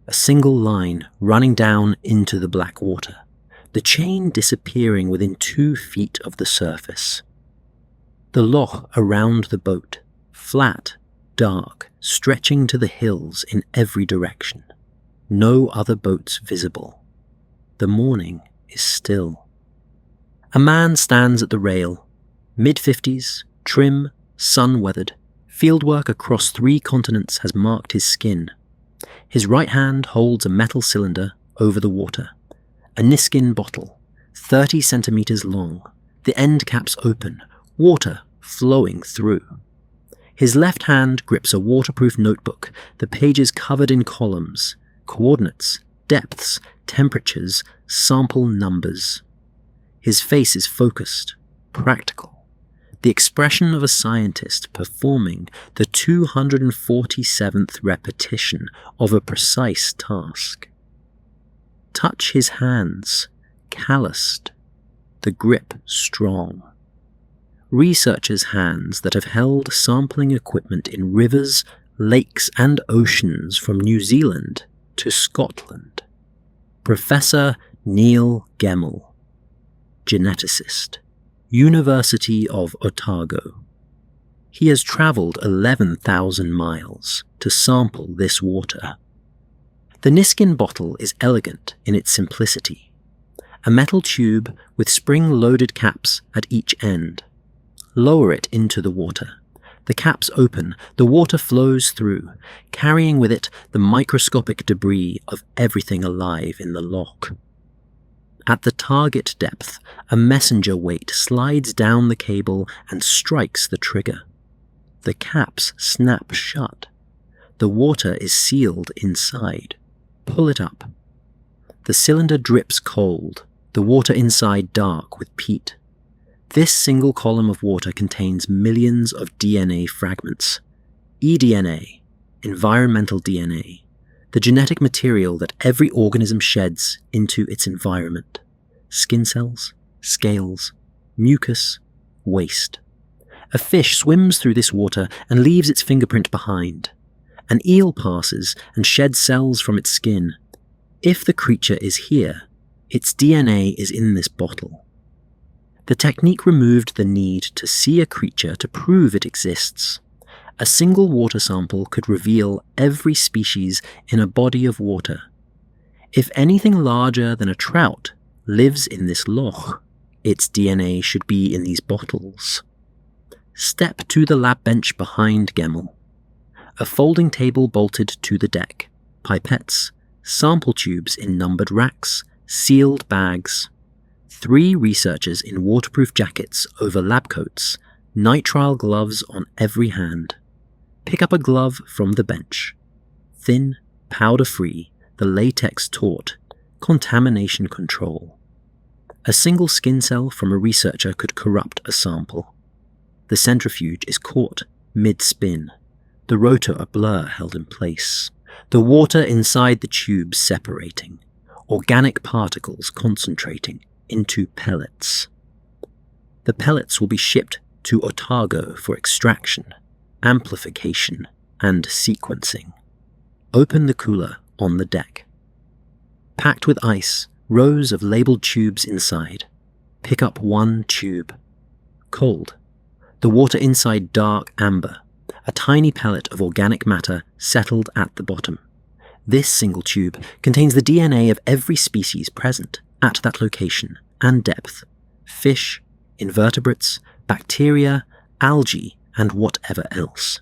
a single line running down into the black water, the chain disappearing within 2 feet of the surface. The loch around the boat, flat, dark, stretching to the hills in every direction. No other boats visible. The morning is still. A man stands at the rail, mid-50s, trim, sun-weathered. Fieldwork across 3 continents has marked his skin. His right hand holds a metal cylinder over the water, a Niskin bottle, 30 centimeters long, the end caps open, water flowing through. His left hand grips a waterproof notebook, the pages covered in columns, coordinates, depths, temperatures, sample numbers. His face is focused, practical, the expression of a scientist performing the 247th repetition of a precise task. Touch his hands, calloused, the grip strong. Researchers' hands that have held sampling equipment in rivers, lakes and oceans from New Zealand to Scotland. Professor Neil Gemmell, geneticist, University of Otago. He has travelled 11,000 miles to sample this water. The Niskin bottle is elegant in its simplicity. A metal tube with spring-loaded caps at each end. Lower it into the water. The caps open, the water flows through, carrying with it the microscopic debris of everything alive in the loch. At the target depth, a messenger weight slides down the cable and strikes the trigger. The caps snap shut. The water is sealed inside. Pull it up. The cylinder drips cold, the water inside dark with peat. This single column of water contains millions of DNA fragments. eDNA, environmental DNA, the genetic material that every organism sheds into its environment. Skin cells, scales, mucus, waste. A fish swims through this water and leaves its fingerprint behind. An eel passes and sheds cells from its skin. If the creature is here, its DNA is in this bottle. The technique removed the need to see a creature to prove it exists. A single water sample could reveal every species in a body of water. If anything larger than a trout lives in this loch, its DNA should be in these bottles. Step to the lab bench behind Gemmell. A folding table bolted to the deck, pipettes, sample tubes in numbered racks, sealed bags. 3 researchers in waterproof jackets over lab coats, nitrile gloves on every hand. Pick up a glove from the bench. Thin, powder-free, the latex taut, contamination control. A single skin cell from a researcher could corrupt a sample. The centrifuge is caught mid-spin, the rotor a blur held in place, the water inside the tube separating, organic particles concentrating into pellets. The pellets will be shipped to Otago for extraction, amplification, and sequencing. Open the cooler on the deck. Packed with ice, rows of labeled tubes inside. Pick up one tube. Cold. The water inside dark amber, a tiny pellet of organic matter settled at the bottom. This single tube contains the DNA of every species present at that location and depth. Fish, invertebrates, bacteria, algae, and whatever else.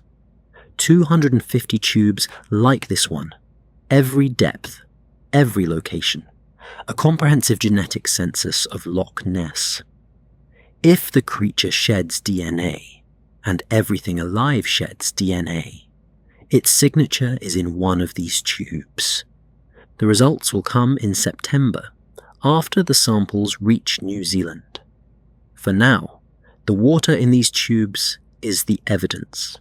250 tubes like this one, every depth, every location. A comprehensive genetic census of Loch Ness. If the creature sheds DNA, and everything alive sheds DNA, its signature is in one of these tubes. The results will come in September, after the samples reach New Zealand. For now, the water in these tubes is the evidence.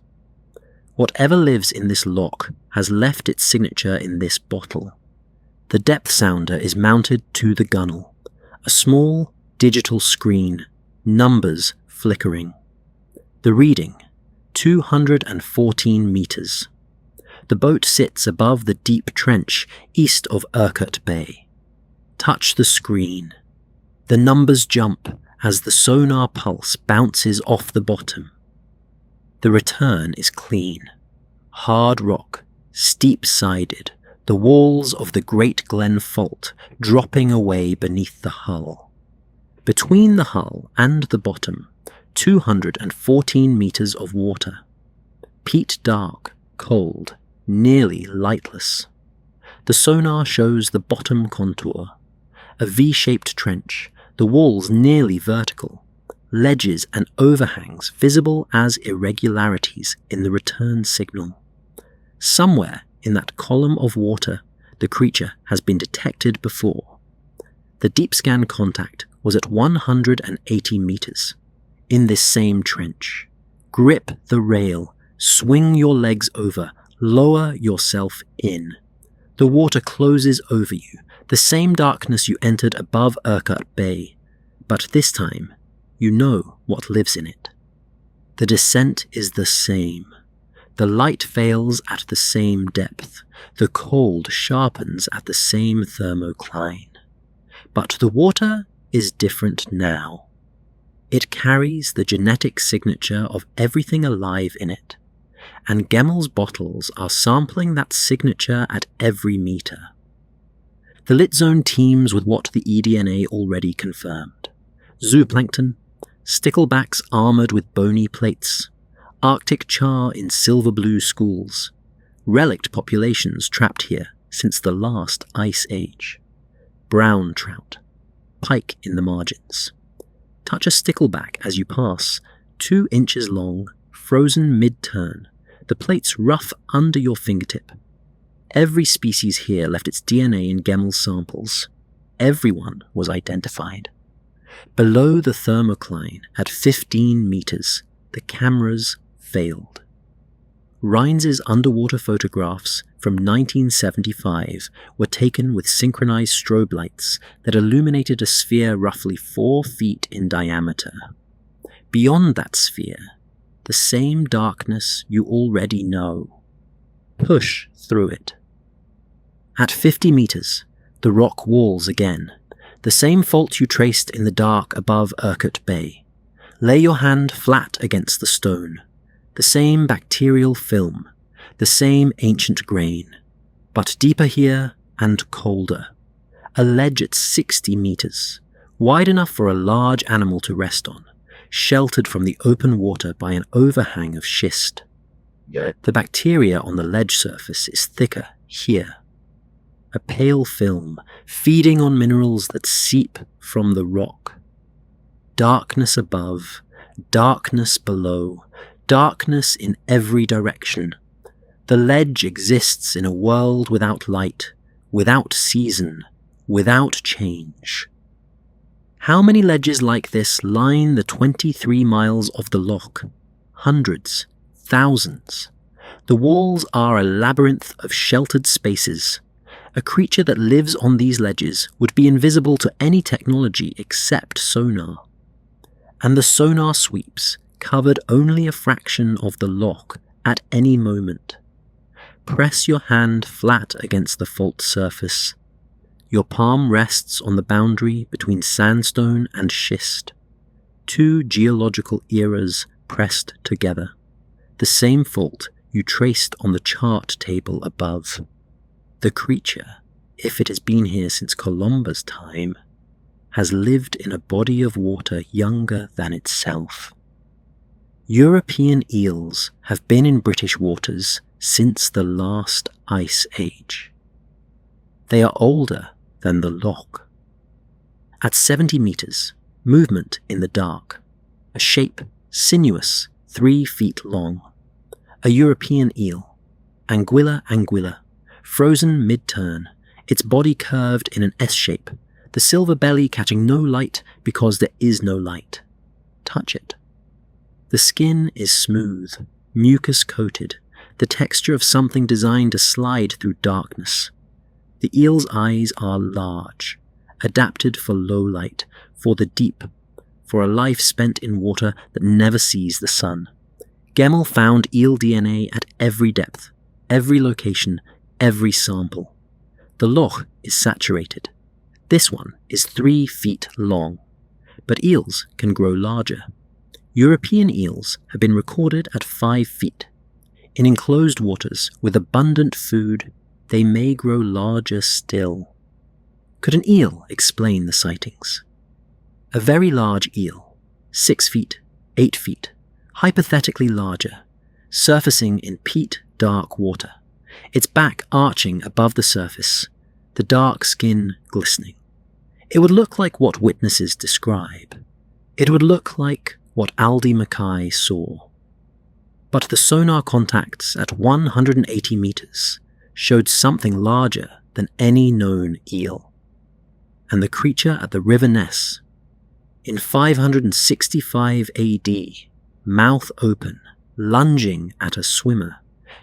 Whatever lives in this loch has left its signature in this bottle. The depth sounder is mounted to the gunnel, a small digital screen, numbers flickering. The reading, 214 meters. The boat sits above the deep trench east of Urquhart Bay. Touch the screen. The numbers jump as the sonar pulse bounces off the bottom. The return is clean. Hard rock, steep-sided, the walls of the Great Glen Fault dropping away beneath the hull. Between the hull and the bottom, 214 meters of water. Peat dark, cold, nearly lightless. The sonar shows the bottom contour. A V-shaped trench, the walls nearly vertical, ledges and overhangs visible as irregularities in the return signal. Somewhere in that column of water, the creature has been detected before. The deep scan contact was at 180 meters. In this same trench. Grip the rail, swing your legs over, lower yourself in. The water closes over you, the same darkness you entered above Urquhart Bay, but this time you know what lives in it. The descent is the same. The light fails at the same depth. The cold sharpens at the same thermocline. But the water is different now. It carries the genetic signature of everything alive in it, and Gemmel's bottles are sampling that signature at every meter. The lit zone teems with what the eDNA already confirmed. Zooplankton, sticklebacks armoured with bony plates, Arctic char in silver-blue schools, relict populations trapped here since the last ice age, brown trout, pike in the margins. Touch a stickleback as you pass, 2 inches long, frozen mid-turn, the plates rough under your fingertip. Every species here left its DNA in Gemmel's samples. Everyone was identified. Below the thermocline, at 15 meters, the cameras failed. Rhines's underwater photographs from 1975 were taken with synchronized strobe lights that illuminated a sphere roughly 4 feet in diameter. Beyond that sphere, the same darkness you already know. Push through it. At 50 meters, the rock walls again, the same fault you traced in the dark above Urquhart Bay. Lay your hand flat against the stone. The same bacterial film, the same ancient grain, but deeper here and colder. A ledge at 60 meters, wide enough for a large animal to rest on, sheltered from the open water by an overhang of schist. The bacteria on the ledge surface is thicker here. a pale film feeding on minerals that seep from the rock. Darkness above, darkness below, darkness in every direction. The ledge exists in a world without light, without season, without change. How many ledges like this line the 23 miles of the loch? Hundreds, thousands. The walls are a labyrinth of sheltered spaces. A creature that lives on these ledges would be invisible to any technology except sonar. And the sonar sweeps covered only a fraction of the loch at any moment. Press your hand flat against the fault surface. Your palm rests on the boundary between sandstone and schist. Two geological eras pressed together. The same fault you traced on the chart table above. The creature, if it has been here since Columba's time, has lived in a body of water younger than itself. European eels have been in British waters since the last ice age. They are older than the loch. At 70 meters, movement in the dark. A shape, sinuous, 3 feet long. A European eel. Anguilla anguilla. Frozen mid-turn, its body curved in an S shape, the silver belly catching no light because there is no light. Touch it. The skin is smooth, mucus-coated, the texture of something designed to slide through darkness. The eel's eyes are large, adapted for low light, for the deep, for a life spent in water that never sees the sun. Gemmell found eel DNA at every depth, every location, every sample. The loch is saturated. This one is 3 feet long. But eels can grow larger. European eels have been recorded at 5 feet. In enclosed waters with abundant food, they may grow larger still. Could an eel explain the sightings? A very large eel, 6 feet, 8 feet, hypothetically larger, surfacing in peat dark water, its back arching above the surface, the dark skin glistening. It would look like what witnesses describe. It would look like what Aldi Mackay saw. But the sonar contacts at 180 meters showed something larger than any known eel. And the creature at the River Ness, in 565 AD, mouth open, lunging at a swimmer,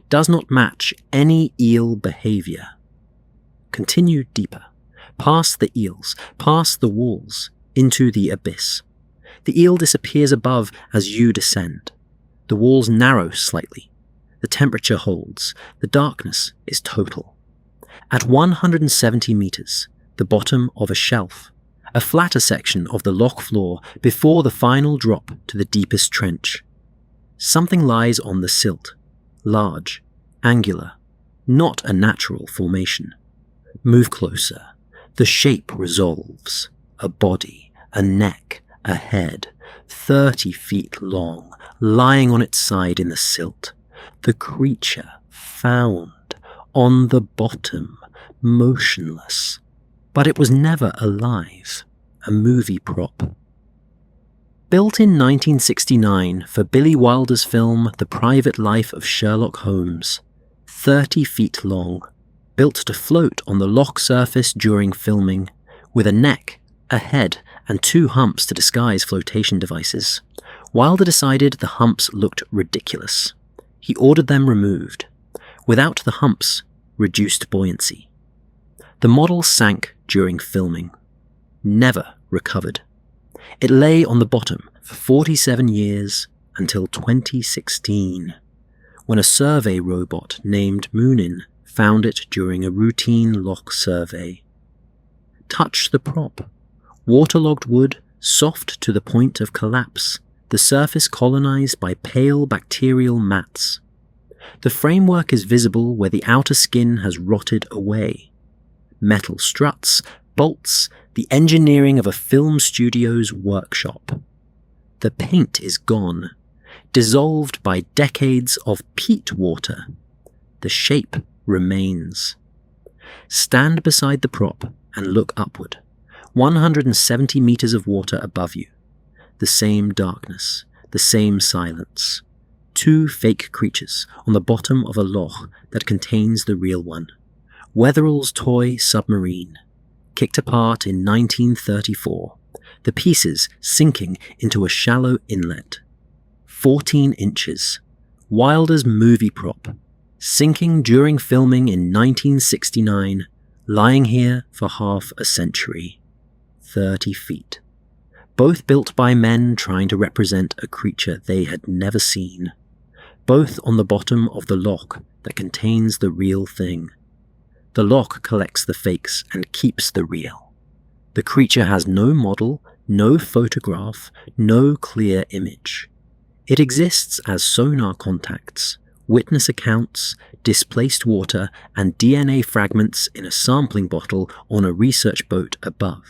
does not match any eel behavior. Continue deeper, past the eels, past the walls, into the abyss. The eel disappears above as you descend. The walls narrow slightly. The temperature holds. The darkness is total. At 170 meters, the bottom of a shelf, a flatter section of the loch floor before the final drop to the deepest trench. Something lies on the silt, large, angular, not a natural formation. Move closer. The shape resolves. A body, a neck, a head, 30 feet long, lying on its side in the silt. The creature found on the bottom, motionless. But it was never alive, a movie prop. Built in 1969 for Billy Wilder's film The Private Life of Sherlock Holmes, 30 feet long, built to float on the loch surface during filming, with a neck, a head, and 2 humps to disguise flotation devices. Wilder decided the humps looked ridiculous. He ordered them removed. Without the humps, reduced buoyancy. The model sank during filming. Never recovered. It lay on the bottom for 47 years until 2016, when a survey robot named Moonin found it during a routine loch survey. Touch the prop. Waterlogged wood, soft to the point of collapse, the surface colonized by pale bacterial mats. The framework is visible where the outer skin has rotted away. Metal struts, bolts, the engineering of a film studio's workshop. The paint is gone, dissolved by decades of peat water. The shape remains. Stand beside the prop and look upward. 170 meters of water above you. The same darkness, the same silence. 2 fake creatures on the bottom of a loch that contains the real one. Wetherell's toy submarine, kicked apart in 1934, the pieces sinking into a shallow inlet. 14 inches. Wilder's movie prop, sinking during filming in 1969, lying here for half a century. 30 feet. Both built by men trying to represent a creature they had never seen. Both on the bottom of the loch that contains the real thing. The loch collects the fakes and keeps the real. The creature has no model, no photograph, no clear image. It exists as sonar contacts, witness accounts, displaced water, and DNA fragments in a sampling bottle on a research boat above.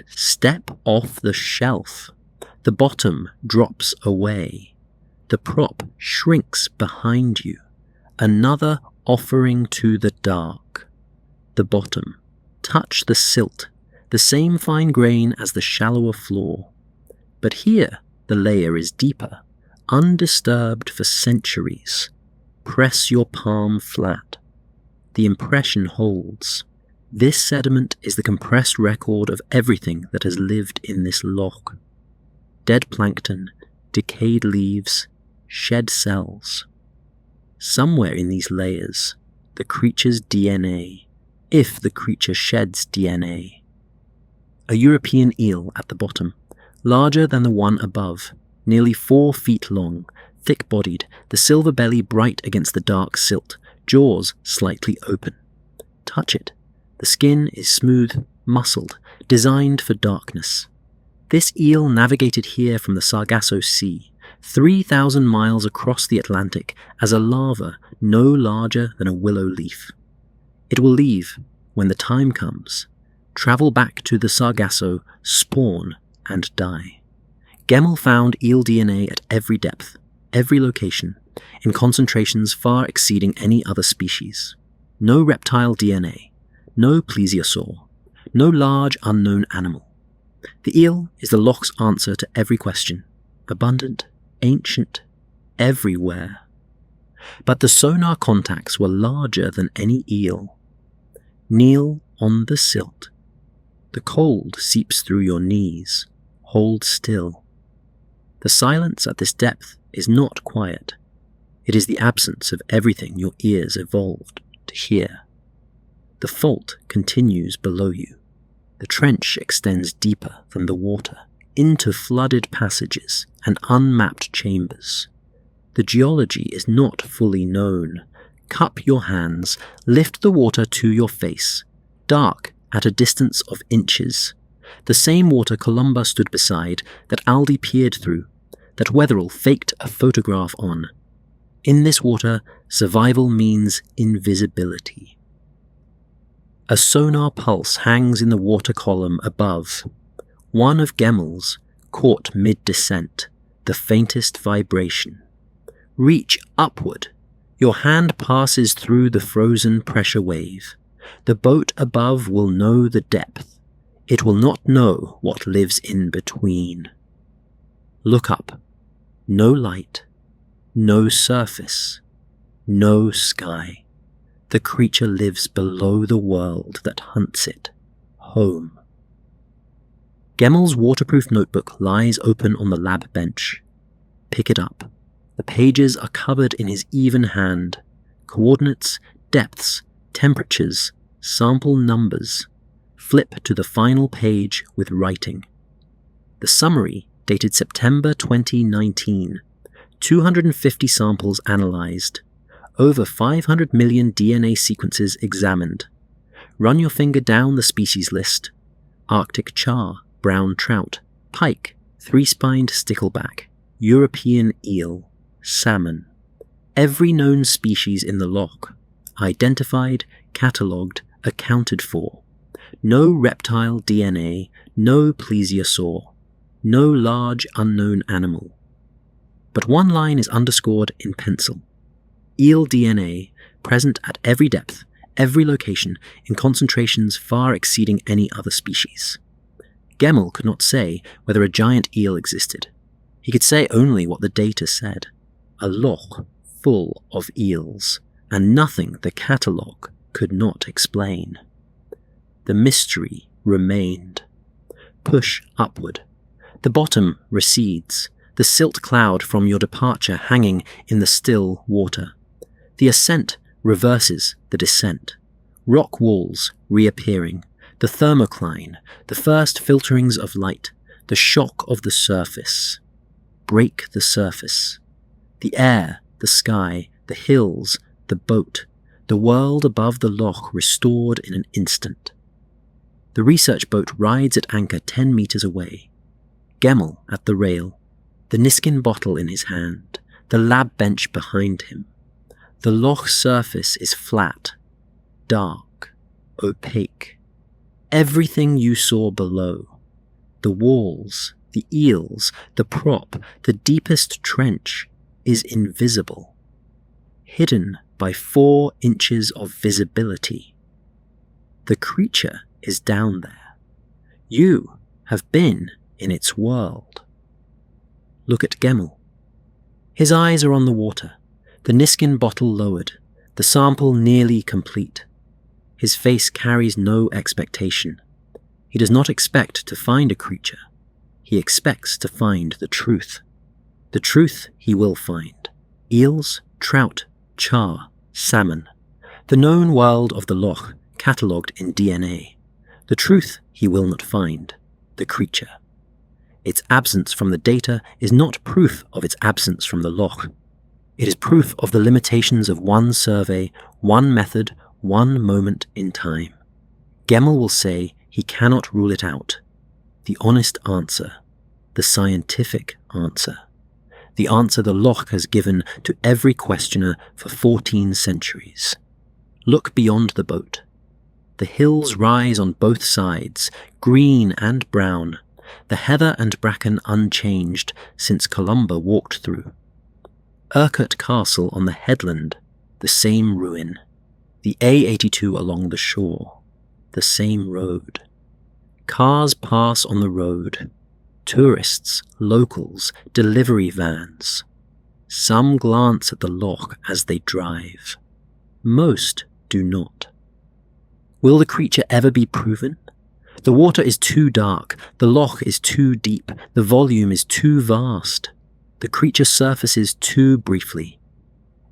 Step off the shelf. The bottom drops away. The prop shrinks behind you. Another offering to the dark. The bottom. Touch the silt, the same fine grain as the shallower floor. But here the layer is deeper, undisturbed for centuries. Press your palm flat. The impression holds. This sediment is the compressed record of everything that has lived in this loch. Dead plankton, decayed leaves, shed cells. Somewhere in these layers, the creature's DNA, if the creature sheds DNA. A European eel at the bottom, larger than the one above, nearly 4 feet long, thick-bodied, the silver belly bright against the dark silt, jaws slightly open. Touch it. The skin is smooth, muscled, designed for darkness. This eel navigated here from the Sargasso Sea, 3,000 miles across the Atlantic, as a larva no larger than a willow leaf. It will leave, when the time comes, travel back to the Sargasso, spawn, and die. Gemmell found eel DNA at every depth, every location, in concentrations far exceeding any other species. No reptile DNA. No plesiosaur, no large unknown animal. The eel is the loch's answer to every question, abundant, ancient, everywhere. But the sonar contacts were larger than any eel. Kneel on the silt. The cold seeps through your knees. Hold still. The silence at this depth is not quiet. It is the absence of everything your ears evolved to hear. The fault continues below you. The trench extends deeper than the water, into flooded passages and unmapped chambers. The geology is not fully known. Cup your hands, lift the water to your face, dark at a distance of inches. The same water Columba stood beside, that Aldi peered through, that Wetherell faked a photograph on. In this water, survival means invisibility. A sonar pulse hangs in the water column above. One of Gemmell's, caught mid-descent, the faintest vibration. Reach upward. Your hand passes through the frozen pressure wave. The boat above will know the depth. It will not know what lives in between. Look up. No light. No surface. No sky. The creature lives below the world that hunts it, home. Gemmell's waterproof notebook lies open on the lab bench. Pick it up. The pages are covered in his even hand. Coordinates, depths, temperatures, sample numbers. Flip to the final page with writing. The summary, dated September 2019. 250 samples analyzed. Over 500 million DNA sequences examined. Run your finger down the species list. Arctic char, brown trout, pike, 3-spined stickleback, European eel, salmon. Every known species in the loch. Identified, catalogued, accounted for. No reptile DNA, no plesiosaur. No large unknown animal. But one line is underscored in pencil. Eel DNA, present at every depth, every location in concentrations far exceeding any other species. Gemmell could not say whether a giant eel existed. He could say only what the data said. A loch full of eels, and nothing the catalogue could not explain. The mystery remained. Push upward. The bottom recedes, the silt cloud from your departure hanging in the still water. The ascent reverses the descent. Rock walls reappearing, the thermocline, the first filterings of light, the shock of the surface. Break the surface. The air, the sky, the hills, the boat, the world above the loch restored in an instant. The research boat rides at anchor 10 meters away. Gemmell at the rail, the Niskin bottle in his hand, the lab bench behind him. The loch surface is flat, dark, opaque. Everything you saw below, the walls, the eels, the prop, the deepest trench, is invisible, hidden by 4 inches of visibility. The creature is down there. You have been in its world. Look at Gemmell. His eyes are on the water, the Niskin bottle lowered, the sample nearly complete. His face carries no expectation. He does not expect to find a creature. He expects to find the truth. The truth he will find. Eels, trout, char, salmon. The known world of the loch, catalogued in DNA. The truth he will not find. The creature. Its absence from the data is not proof of its absence from the loch. It is proof of the limitations of one survey, one method, one moment in time. Gemmell will say he cannot rule it out. The honest answer, the scientific answer, the answer the loch has given to every questioner for 14 centuries. Look beyond the boat. The hills rise on both sides, green and brown, the heather and bracken unchanged since Columba walked through. Urquhart Castle on the headland, the same ruin. The A82 along the shore, the same road. Cars pass on the road. Tourists, locals, delivery vans. Some glance at the loch as they drive. Most do not. Will the creature ever be proven? The water is too dark, the loch is too deep, the volume is too vast. The creature surfaces too briefly.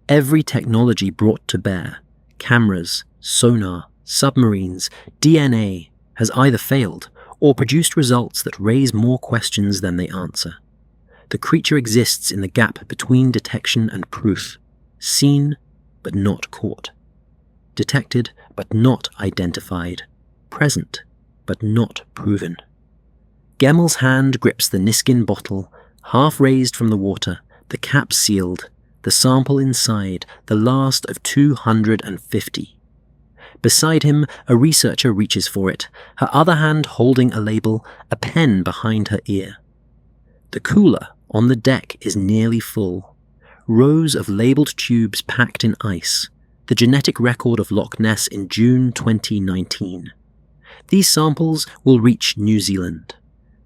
Every technology brought to bear, cameras, sonar, submarines, DNA, has either failed or produced results that raise more questions than they answer. The creature exists in the gap between detection and proof, seen but not caught, detected but not identified, present but not proven. Gemmell's hand grips the Niskin bottle, half raised from the water, the cap sealed, the sample inside, the last of 250. Beside him, a researcher reaches for it, her other hand holding a label, a pen behind her ear. The cooler on the deck is nearly full. Rows of labelled tubes packed in ice, the genetic record of Loch Ness in June 2019. These samples will reach New Zealand.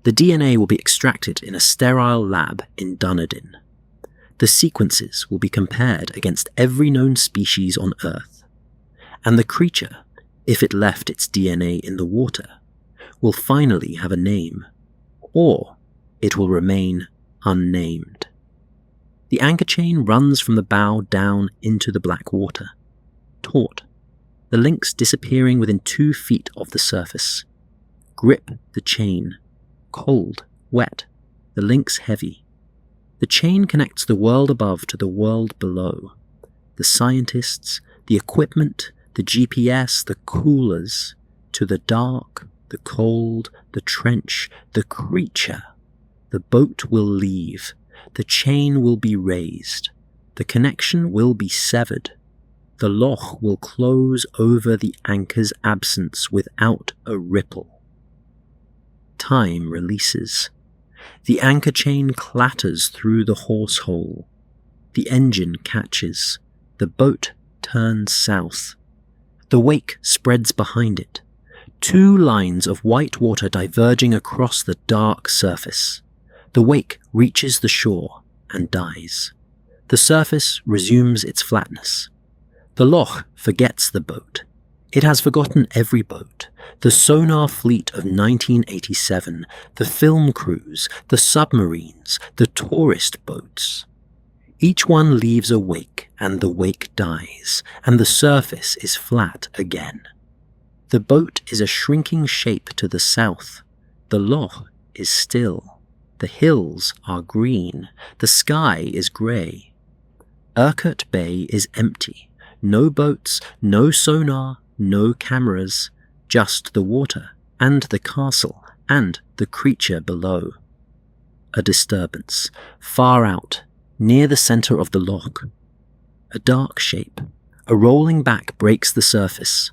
The DNA will be extracted in a sterile lab in Dunedin. The sequences will be compared against every known species on Earth. And the creature, if it left its DNA in the water, will finally have a name, or it will remain unnamed. The anchor chain runs from the bow down into the black water, taut, the links disappearing within 2 feet of the surface. Grip the chain, cold, wet, the links heavy. The chain connects the world above to the world below. The scientists, the equipment, the GPS, the coolers, to the dark, the cold, the trench, the creature. The boat will leave. The chain will be raised. The connection will be severed. The loch will close over the anchor's absence without a ripple. Time releases. The anchor chain clatters through the horse hole. The engine catches. The boat turns south. The wake spreads behind it, 2 lines of white water diverging across the dark surface. The wake reaches the shore and dies. The surface resumes its flatness. The loch forgets the boat. It has forgotten every boat, the sonar fleet of 1987, the film crews, the submarines, the tourist boats. Each one leaves a wake, and the wake dies, and the surface is flat again. The boat is a shrinking shape to the south. The loch is still. The hills are green. The sky is grey. Urquhart Bay is empty. No boats, no sonar, no cameras, just the water, and the castle, and the creature below. A disturbance, far out, near the centre of the loch. A dark shape, a rolling back breaks the surface.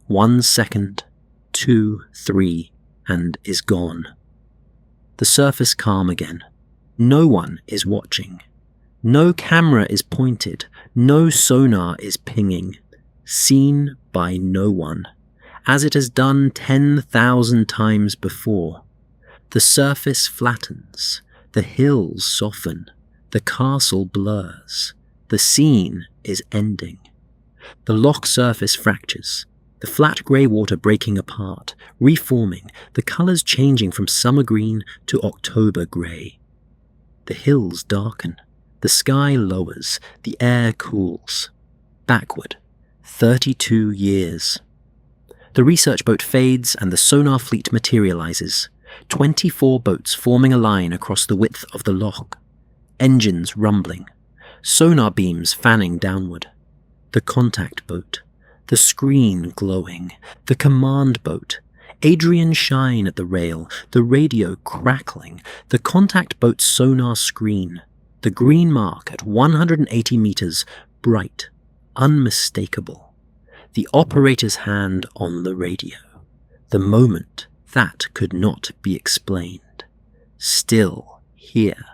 1 second, 2, 3, and is gone. The surface calm again. No one is watching. No camera is pointed. No sonar is pinging. Seen by no one, as it has done 10,000 times before. The surface flattens. The hills soften. The castle blurs. The scene is ending. The loch surface fractures. The flat grey water breaking apart, reforming, the colours changing from summer green to October grey. The hills darken, the sky lowers, the air cools. Backward, 32 years. The research boat fades and the sonar fleet materialises. 24 boats forming a line across the width of the loch. Engines rumbling. Sonar beams fanning downward. The contact boat. The screen glowing, the command boat, Adrian shine at the rail, the radio crackling, the contact boat's sonar screen, the green mark at 180 meters, bright, unmistakable, the operator's hand on the radio, the moment that could not be explained, still here,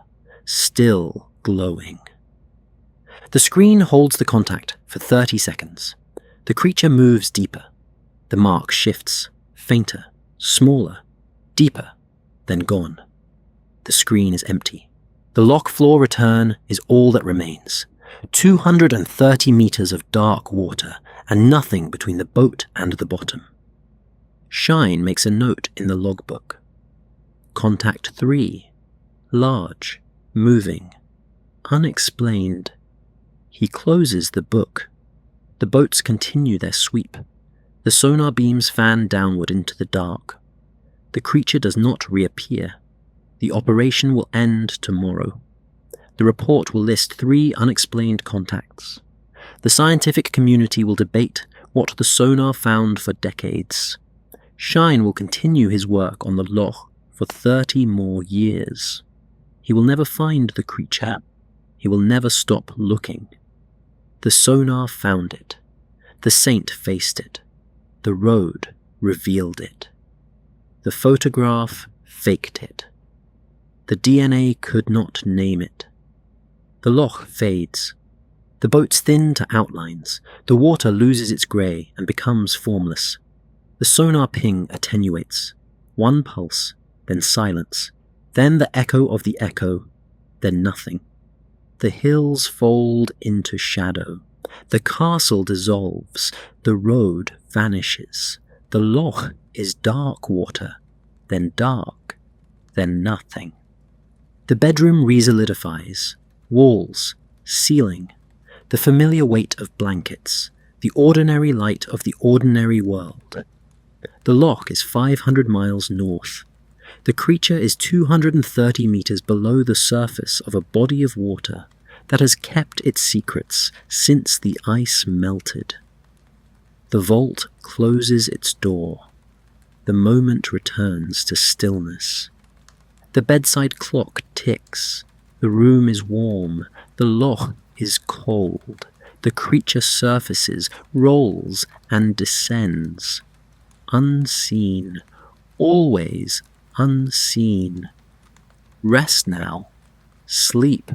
still glowing. The screen holds the contact for 30 seconds. The creature moves deeper. The mark shifts, fainter, smaller, deeper, then gone. The screen is empty. The loch floor return is all that remains. 230 meters of dark water, and nothing between the boat and the bottom. Shine makes a note in the logbook. Contact 3. Large, moving, unexplained. He closes the book. The boats continue their sweep. The sonar beams fan downward into the dark. The creature does not reappear. The operation will end tomorrow. The report will list 3 unexplained contacts. The scientific community will debate what the sonar found for decades. Shine will continue his work on the loch for 30 more years. He will never find the creature. He will never stop looking. The sonar found it. The saint faced it. The road revealed it. The photograph faked it. The DNA could not name it. The loch fades. The boats thin to outlines. The water loses its grey and becomes formless. The sonar ping attenuates. 1 pulse, then silence, then the echo of the echo, then nothing. The hills fold into shadow. The castle dissolves. The road vanishes. The loch is dark water, then dark, then nothing. The bedroom resolidifies. Walls, ceiling, the familiar weight of blankets, the ordinary light of the ordinary world. The loch is 500 miles north. The creature is 230 meters below the surface of a body of water that has kept its secrets since the ice melted. The vault closes its door. The moment returns to stillness. The bedside clock ticks. The room is warm. The loch is cold. The creature surfaces, rolls, and descends. Unseen. Always unseen. Rest now. Sleep.